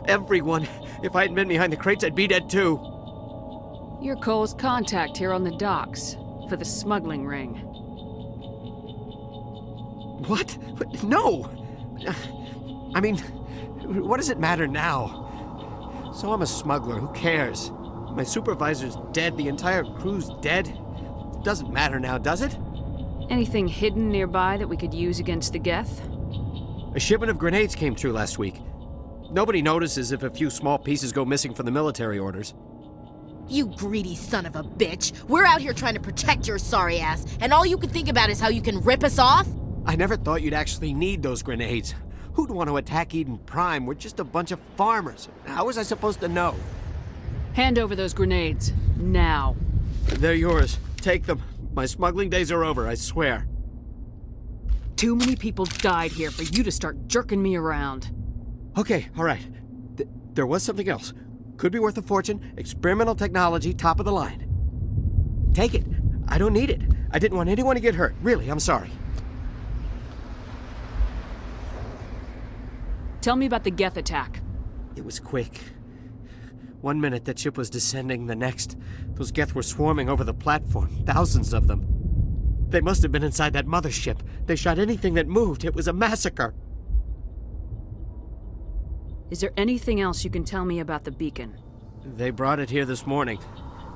Everyone. If I hadn't been behind the crates, I'd be dead too. You're Cole's contact here on the docks for the smuggling ring. What? No! I mean, what does it matter now? So I'm a smuggler, who cares? My supervisor's dead, the entire crew's dead. It doesn't matter now, does it? Anything hidden nearby that we could use against the Geth? A shipment of grenades came through last week. Nobody notices if a few small pieces go missing from the military orders. You greedy son of a bitch! We're out here trying to protect your sorry ass, and all you can think about is how you can rip us off? I never thought you'd actually need those grenades. Who'd want to attack Eden Prime? We're just a bunch of farmers. How was I supposed to know? Hand over those grenades, now. They're yours. Take them. My smuggling days are over, I swear. Too many people died here for you to start jerking me around. Okay, all right. There was something else. Could be worth a fortune. Experimental technology, top of the line. Take it. I don't need it. I didn't want anyone to get hurt. Really, I'm sorry. Tell me about the Geth attack. It was quick. 1 minute that ship was descending, the next, those Geth were swarming over the platform. Thousands of them. They must have been inside that mothership. They shot anything that moved. It was a massacre. Is there anything else you can tell me about the beacon? They brought it here this morning.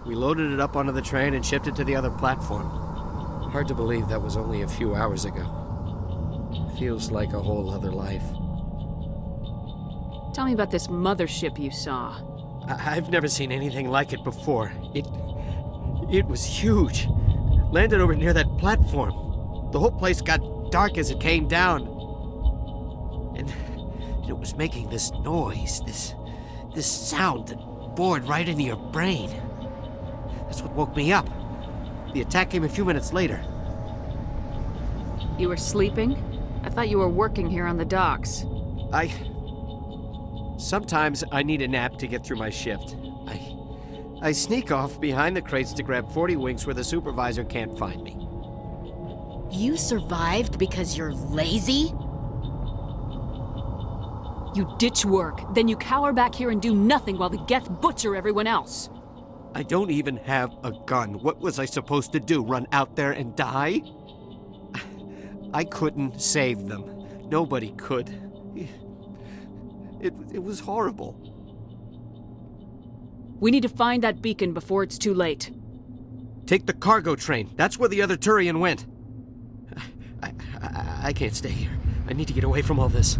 We loaded it up onto the train and shipped it to the other platform. Hard to believe that was only a few hours ago. Feels like a whole other life. Tell me about this mothership you saw. I've never seen anything like it before. It was huge. Landed over near that platform. The whole place got dark as it came down. And it was making this noise, this sound that bored right into your brain. That's what woke me up. The attack came a few minutes later. You were sleeping? I thought you were working here on the docks. Sometimes I need a nap to get through my shift. I sneak off behind the crates to grab 40 winks where the supervisor can't find me. You survived because you're lazy? You ditch work, then you cower back here and do nothing while the Geth butcher everyone else. I don't even have a gun. What was I supposed to do, run out there and die? I couldn't save them. Nobody could. It was horrible. We need to find that beacon before it's too late. Take the cargo train. That's where the other Turian went. I can't stay here. I need to get away from all this.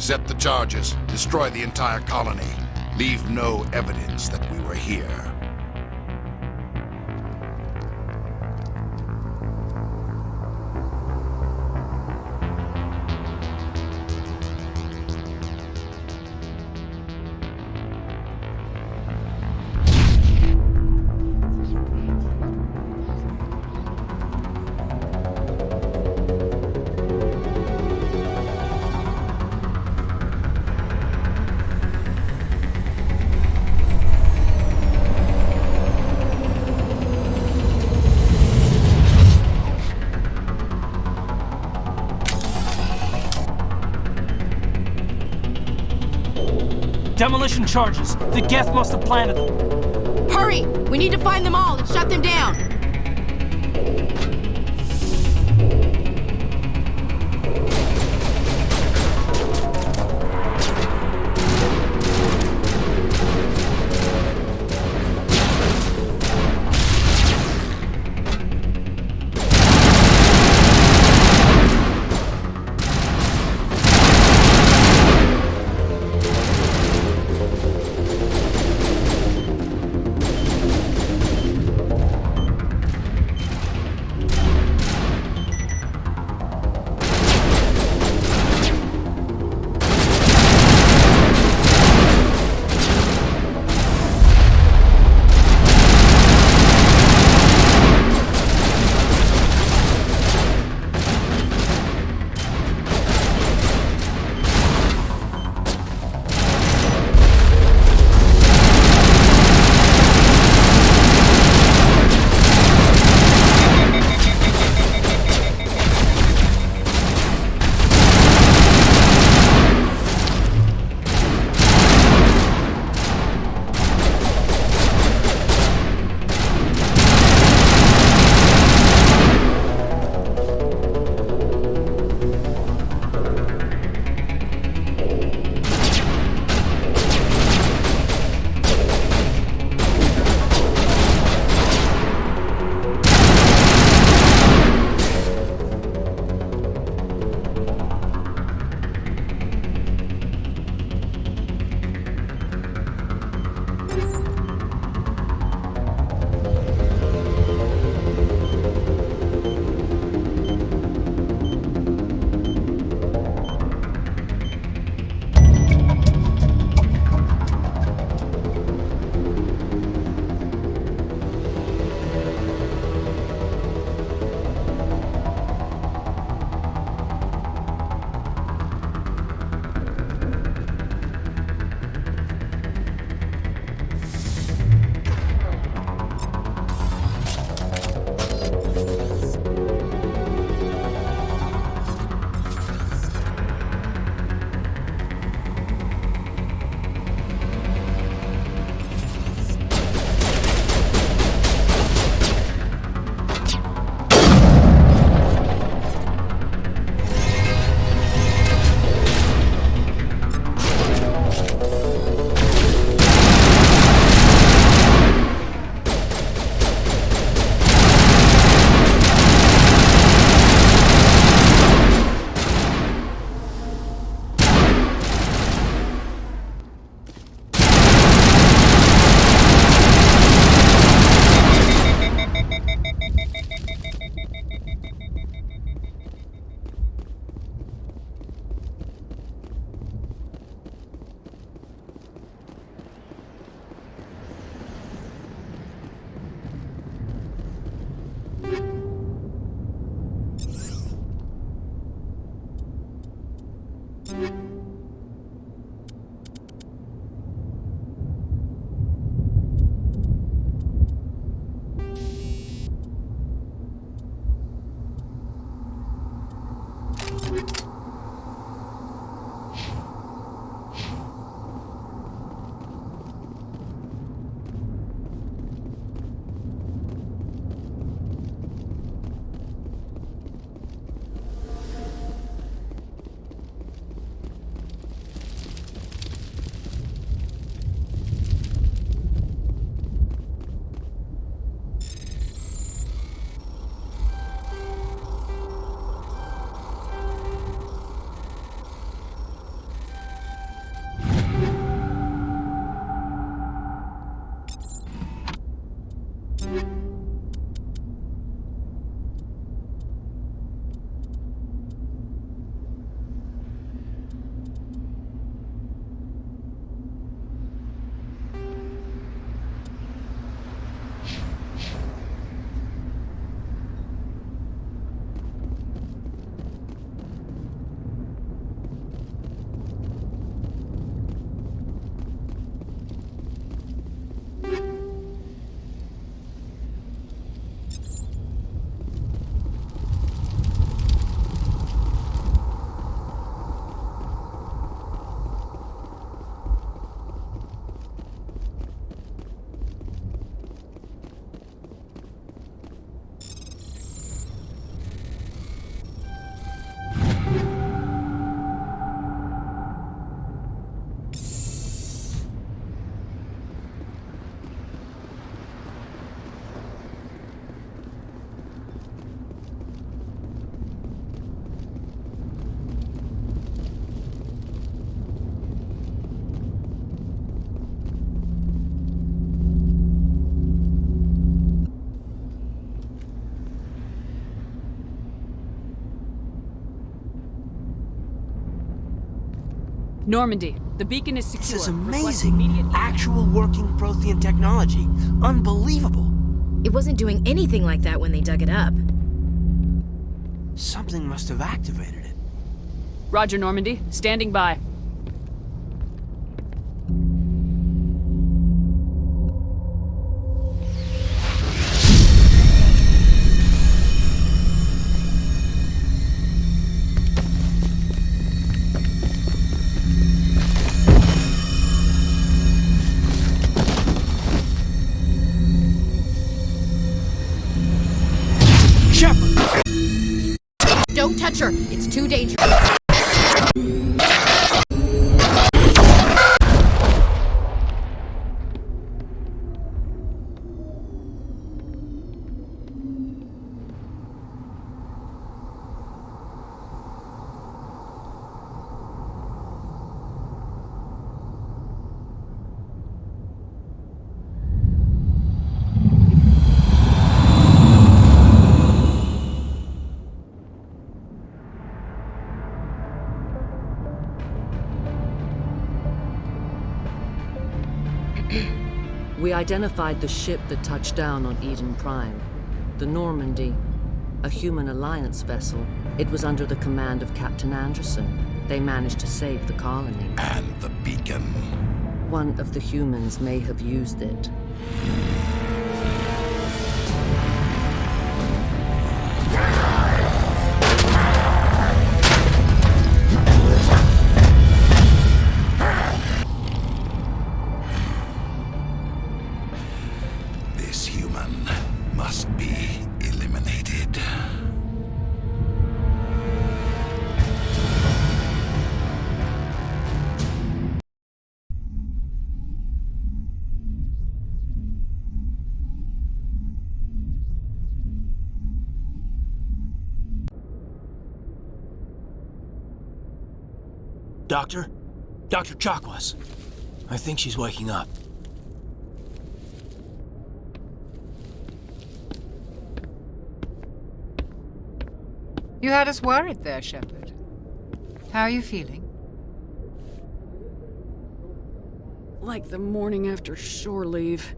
Set the charges. Destroy the entire colony. Leave no evidence that we were here. Demolition charges. The Geth must have planted them. Hurry! We need to find them all and shut them down. Normandy, the beacon is secure. This is amazing. Actual working Prothean technology. Unbelievable. It wasn't doing anything like that when they dug it up. Something must have activated it. Roger, Normandy. Standing by. Don't touch her. It's too dangerous. We identified the ship that touched down on Eden Prime. The Normandy. A human alliance vessel. It was under the command of Captain Anderson. They managed to save the colony. And the beacon. One of the humans may have used it. This human must be eliminated. Doctor? Dr. Chakwas. I think she's waking up. You had us worried there, Shepard. How are you feeling? Like the morning after shore leave.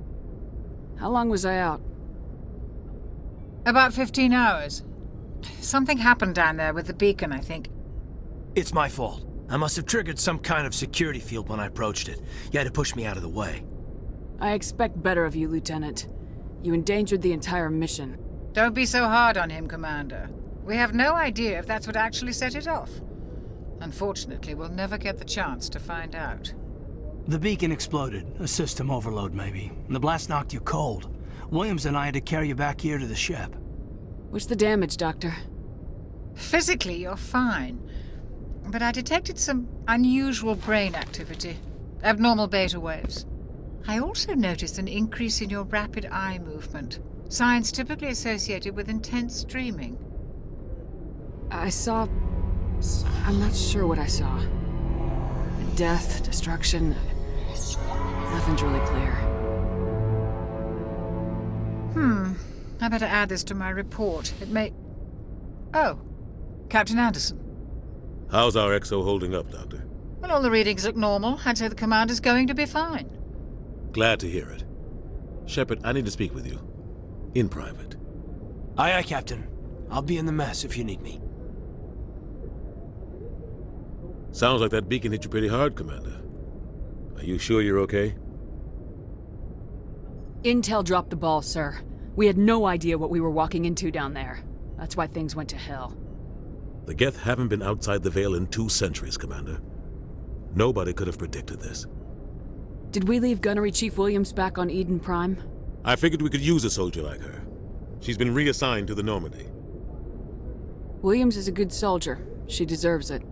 How long was I out? About 15 hours. Something happened down there with the beacon, I think. It's my fault. I must have triggered some kind of security field when I approached it. You had to push me out of the way. I expect better of you, Lieutenant. You endangered the entire mission. Don't be so hard on him, Commander. We have no idea if that's what actually set it off. Unfortunately, we'll never get the chance to find out. The beacon exploded. A system overload, maybe. The blast knocked you cold. Williams and I had to carry you back here to the ship. What's the damage, Doctor? Physically, you're fine. But I detected some unusual brain activity. Abnormal beta waves. I also noticed an increase in your rapid eye movement. Signs typically associated with intense dreaming. I saw... I'm not sure what I saw. Death, destruction... Nothing's really clear. I better add this to my report. It may... Oh, Captain Anderson. How's our XO holding up, Doctor? Well, all the readings look normal. I'd say the commander's going to be fine. Glad to hear it. Shepard, I need to speak with you. In private. Aye, aye, Captain. I'll be in the mess if you need me. Sounds like that beacon hit you pretty hard, Commander. Are you sure you're okay? Intel dropped the ball, sir. We had no idea what we were walking into down there. That's why things went to hell. The Geth haven't been outside the Veil in 2 centuries, Commander. Nobody could have predicted this. Did we leave Gunnery Chief Williams back on Eden Prime? I figured we could use a soldier like her. She's been reassigned to the Normandy. Williams is a good soldier. She deserves it.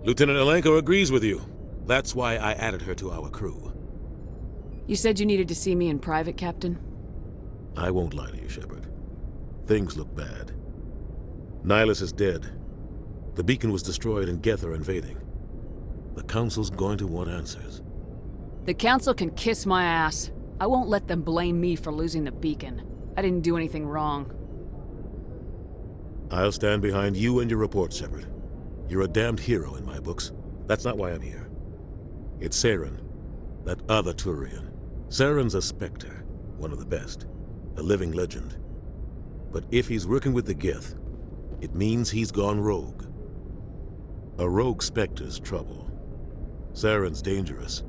Lieutenant Alenko agrees with you. That's why I added her to our crew. You said you needed to see me in private, Captain? I won't lie to you, Shepard. Things look bad. Nihilus is dead. The beacon was destroyed and Geth are invading. The Council's going to want answers. The Council can kiss my ass. I won't let them blame me for losing the beacon. I didn't do anything wrong. I'll stand behind you and your report, Shepard. You're a damned hero in my books. That's not why I'm here. It's Saren, that other Turian. Saren's a Spectre, one of the best, a living legend. But if he's working with the Geth, it means he's gone rogue. A rogue Spectre's trouble. Saren's dangerous,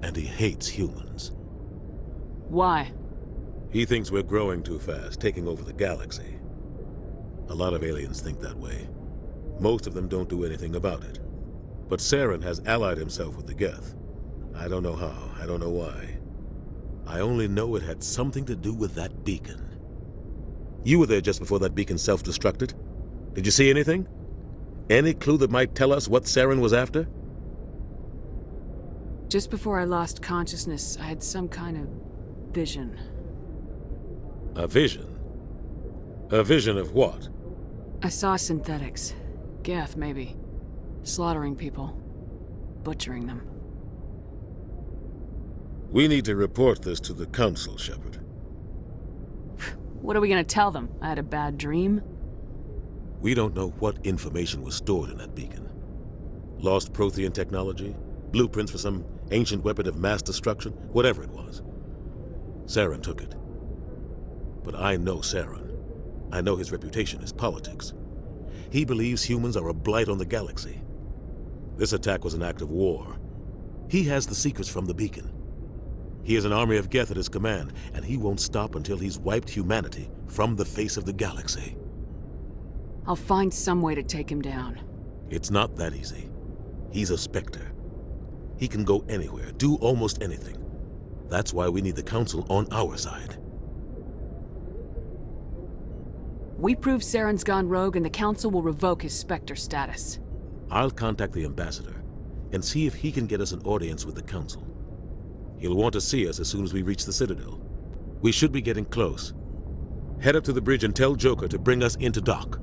and he hates humans. Why? He thinks we're growing too fast, taking over the galaxy. A lot of aliens think that way. Most of them don't do anything about it. But Saren has allied himself with the Geth. I don't know how, I don't know why. I only know it had something to do with that beacon. You were there just before that beacon self-destructed. Did you see anything? Any clue that might tell us what Saren was after? Just before I lost consciousness, I had some kind of vision. A vision? A vision of what? I saw synthetics. Geth, maybe. Slaughtering people. Butchering them. We need to report this to the Council, Shepard. What are we gonna tell them? I had a bad dream? We don't know what information was stored in that beacon. Lost Prothean technology? Blueprints for some ancient weapon of mass destruction? Whatever it was. Saren took it. But I know Saren. I know his reputation is politics. He believes humans are a blight on the galaxy. This attack was an act of war. He has the secrets from the beacon. He has an army of Geth at his command, and he won't stop until he's wiped humanity from the face of the galaxy. I'll find some way to take him down. It's not that easy. He's a Spectre. He can go anywhere, do almost anything. That's why we need the Council on our side. We prove Saren's gone rogue and the Council will revoke his Spectre status. I'll contact the Ambassador and see if he can get us an audience with the Council. He'll want to see us as soon as we reach the Citadel. We should be getting close. Head up to the bridge and tell Joker to bring us into dock.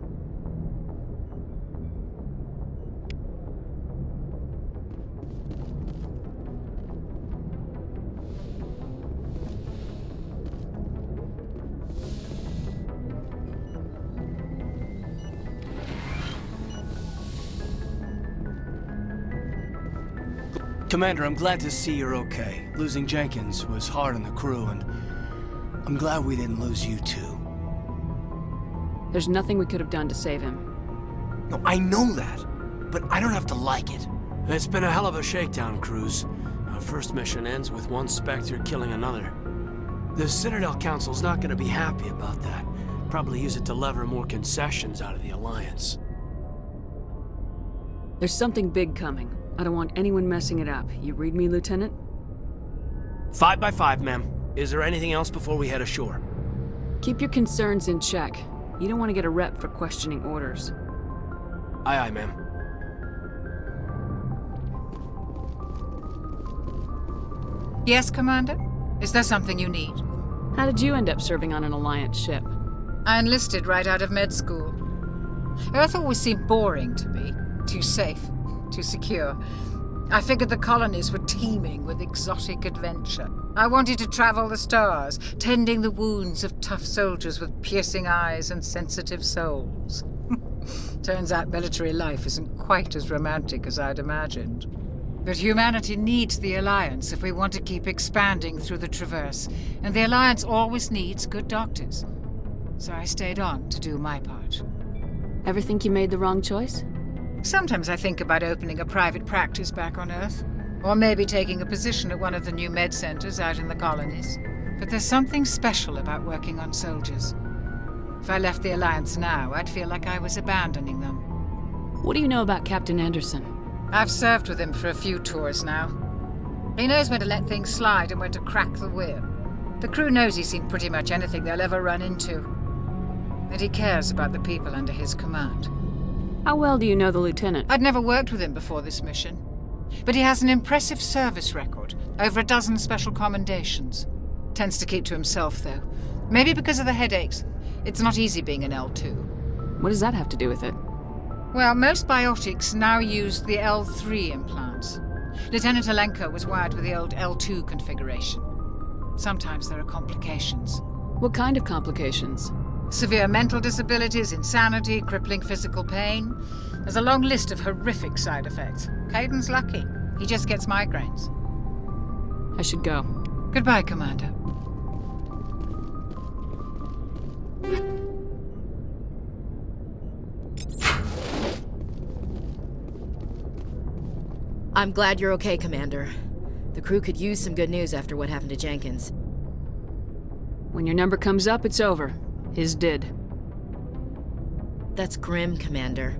Commander, I'm glad to see you're okay. Losing Jenkins was hard on the crew, and I'm glad we didn't lose you too. There's nothing we could have done to save him. No, I know that, but I don't have to like it. It's been a hell of a shakedown, Cruz. Our first mission ends with one Spectre killing another. The Citadel Council's not gonna be happy about that. Probably use it to lever more concessions out of the Alliance. There's something big coming. I don't want anyone messing it up. You read me, Lieutenant? 5 by 5, ma'am. Is there anything else before we head ashore? Keep your concerns in check. You don't want to get a rep for questioning orders. Aye, aye, ma'am. Yes, Commander? Is there something you need? How did you end up serving on an Alliance ship? I enlisted right out of med school. Earth always seemed boring to me. Too safe. Too secure. I figured the colonies were teeming with exotic adventure. I wanted to travel the stars, tending the wounds of tough soldiers with piercing eyes and sensitive souls. Turns out military life isn't quite as romantic as I'd imagined. But humanity needs the Alliance if we want to keep expanding through the Traverse, and the Alliance always needs good doctors. So I stayed on to do my part. Ever think you made the wrong choice? Sometimes I think about opening a private practice back on Earth, or maybe taking a position at one of the new med centers out in the colonies. But there's something special about working on soldiers. If I left the Alliance now, I'd feel like I was abandoning them. What do you know about Captain Anderson? I've served with him for a few tours now. He knows when to let things slide and when to crack the whip. The crew knows he's seen pretty much anything they'll ever run into. And he cares about the people under his command. How well do you know the lieutenant? I'd never worked with him before this mission. But he has an impressive service record, over a dozen special commendations. Tends to keep to himself, though. Maybe because of the headaches. It's not easy being an L2. What does that have to do with it? Well, most biotics now use the L3 implants. Lieutenant Alenko was wired with the old L2 configuration. Sometimes there are complications. What kind of complications? Severe mental disabilities, insanity, crippling physical pain. There's a long list of horrific side effects. Caden's lucky. He just gets migraines. I should go. Goodbye, Commander. I'm glad you're okay, Commander. The crew could use some good news after what happened to Jenkins. When your number comes up, it's over. His did. That's grim, Commander.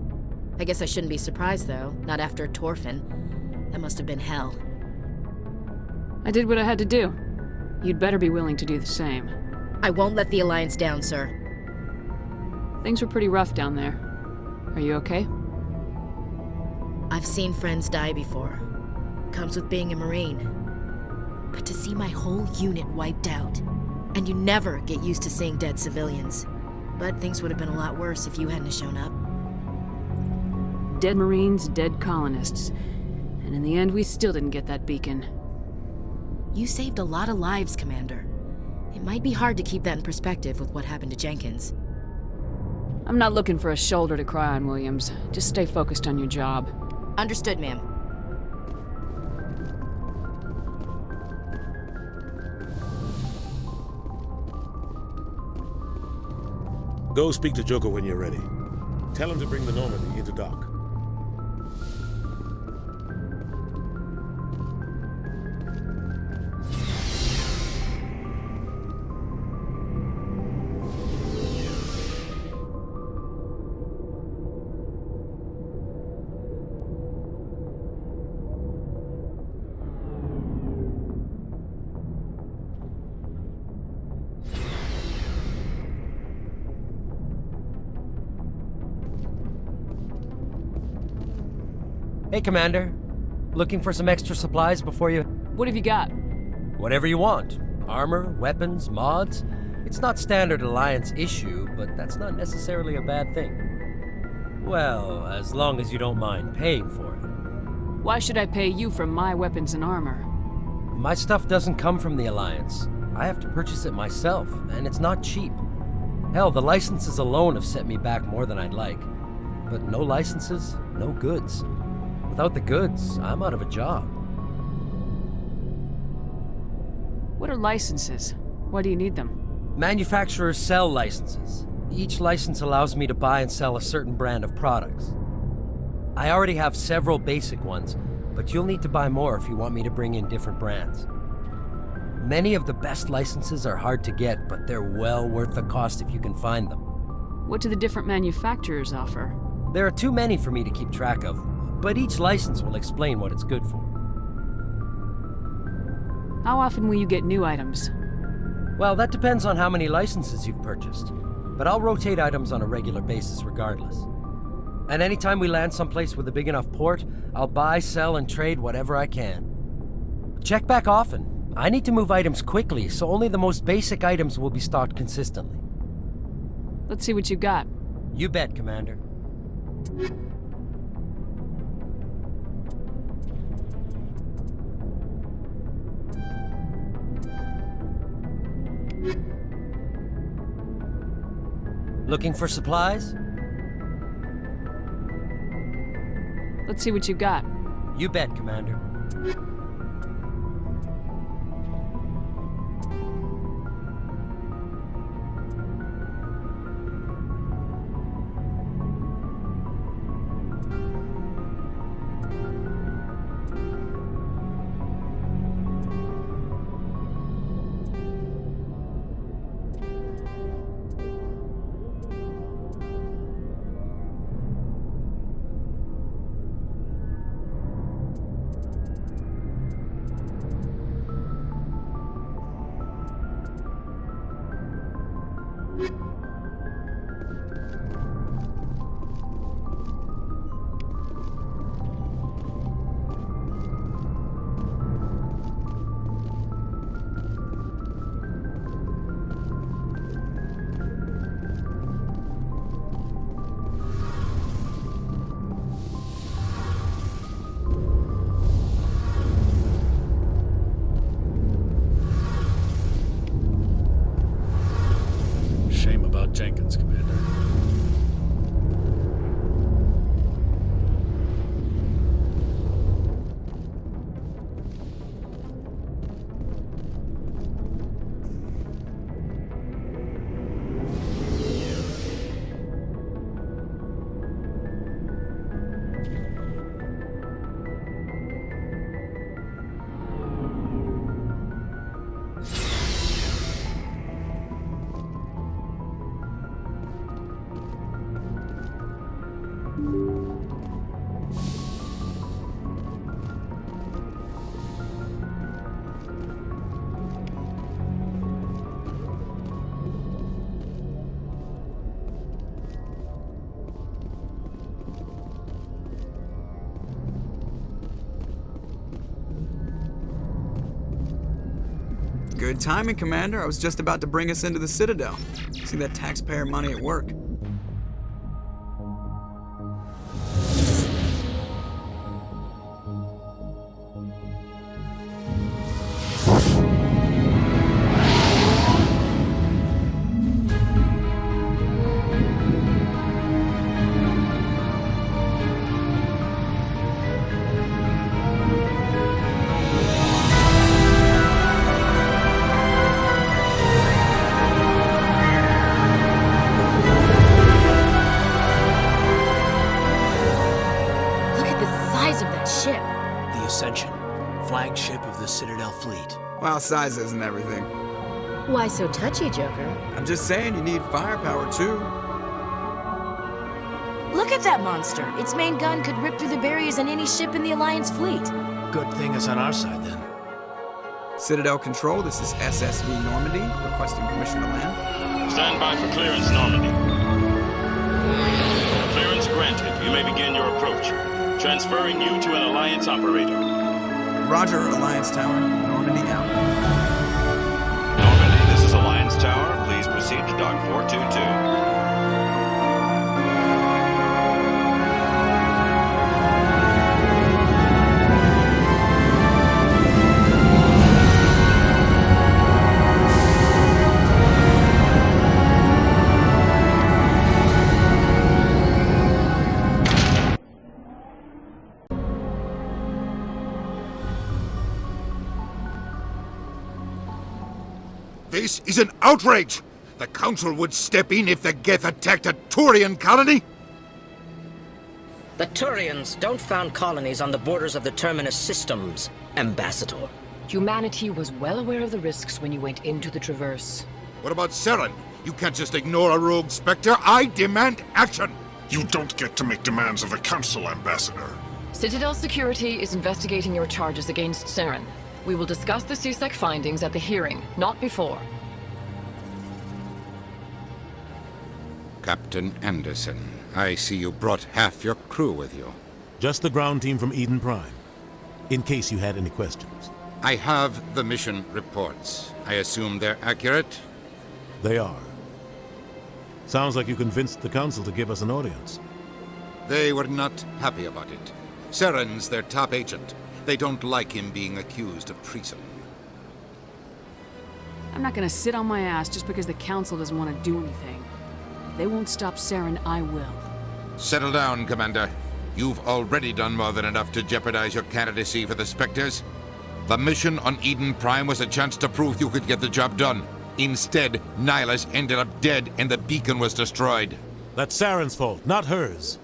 I guess I shouldn't be surprised, though. Not after Torfin. That must have been hell. I did what I had to do. You'd better be willing to do the same. I won't let the Alliance down, sir. Things were pretty rough down there. Are you okay? I've seen friends die before. Comes with being a Marine. But to see my whole unit wiped out, and you never get used to seeing dead civilians. But things would have been a lot worse if you hadn't shown up. Dead Marines, dead colonists. And in the end, we still didn't get that beacon. You saved a lot of lives, Commander. It might be hard to keep that in perspective with what happened to Jenkins. I'm not looking for a shoulder to cry on, Williams. Just stay focused on your job. Understood, ma'am. Go speak to Joker when you're ready. Tell him to bring the Normandy into dock. Hey, Commander. Looking for some extra supplies before you... What have you got? Whatever you want. Armor, weapons, mods. It's not standard Alliance issue, but that's not necessarily a bad thing. Well, as long as you don't mind paying for it. Why should I pay you for my weapons and armor? My stuff doesn't come from the Alliance. I have to purchase it myself, and it's not cheap. Hell, the licenses alone have set me back more than I'd like. But no licenses, no goods. Without the goods, I'm out of a job. What are licenses? Why do you need them? Manufacturers sell licenses. Each license allows me to buy and sell a certain brand of products. I already have several basic ones, but you'll need to buy more if you want me to bring in different brands. Many of the best licenses are hard to get, but they're well worth the cost if you can find them. What do the different manufacturers offer? There are too many for me to keep track of, but each license will explain what it's good for. How often will you get new items? Well, that depends on how many licenses you've purchased, but I'll rotate items on a regular basis regardless. And anytime we land someplace with a big enough port, I'll buy, sell, and trade whatever I can. Check back often. I need to move items quickly, so only the most basic items will be stocked consistently. Let's see what you got. You bet, Commander. Looking for supplies? Let's see what you got. You bet, Commander. Jenkins, Commander. Good timing, Commander. I was just about to bring us into the Citadel. See that taxpayer money at work. Flagship of the Citadel fleet. Well, size isn't everything. Why so touchy, Joker? I'm just saying you need firepower, too. Look at that monster. Its main gun could rip through the barriers on any ship in the Alliance fleet. Good thing it's on our side, then. Citadel Control, this is SSV Normandy, requesting permission to land. Stand by for clearance, Normandy. Clearance granted. You may begin your approach. Transferring you to an Alliance operator. Roger, Alliance Tower. Normandy out. Normandy, this is Alliance Tower. Please proceed to Dock 422. This is an outrage! The Council would step in if the Geth attacked a Turian colony? The Turians don't found colonies on the borders of the Terminus systems, Ambassador. Humanity was well aware of the risks when you went into the Traverse. What about Saren? You can't just ignore a rogue Spectre. I demand action! You don't get to make demands of the Council, Ambassador. Citadel Security is investigating your charges against Saren. We will discuss the CSEC findings at the hearing, not before. Captain Anderson, I see you brought half your crew with you. Just the ground team from Eden Prime, in case you had any questions. I have the mission reports. I assume they're accurate? They are. Sounds like you convinced the Council to give us an audience. They were not happy about it. Saren's their top agent. They don't like him being accused of treason. I'm not gonna sit on my ass just because the Council doesn't want to do anything. If they won't stop Saren, I will. Settle down, Commander. You've already done more than enough to jeopardize your candidacy for the Spectres. The mission on Eden Prime was a chance to prove you could get the job done. Instead, Nihilus ended up dead and the beacon was destroyed. That's Saren's fault, not hers.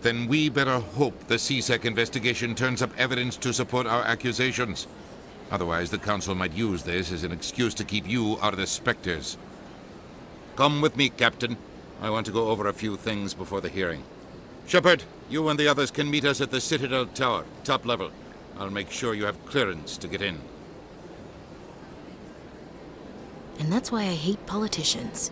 Then we better hope the CSEC investigation turns up evidence to support our accusations. Otherwise, the Council might use this as an excuse to keep you out of the Spectres. Come with me, Captain. I want to go over a few things before the hearing. Shepard, you and the others can meet us at the Citadel Tower, top level. I'll make sure you have clearance to get in. And that's why I hate politicians.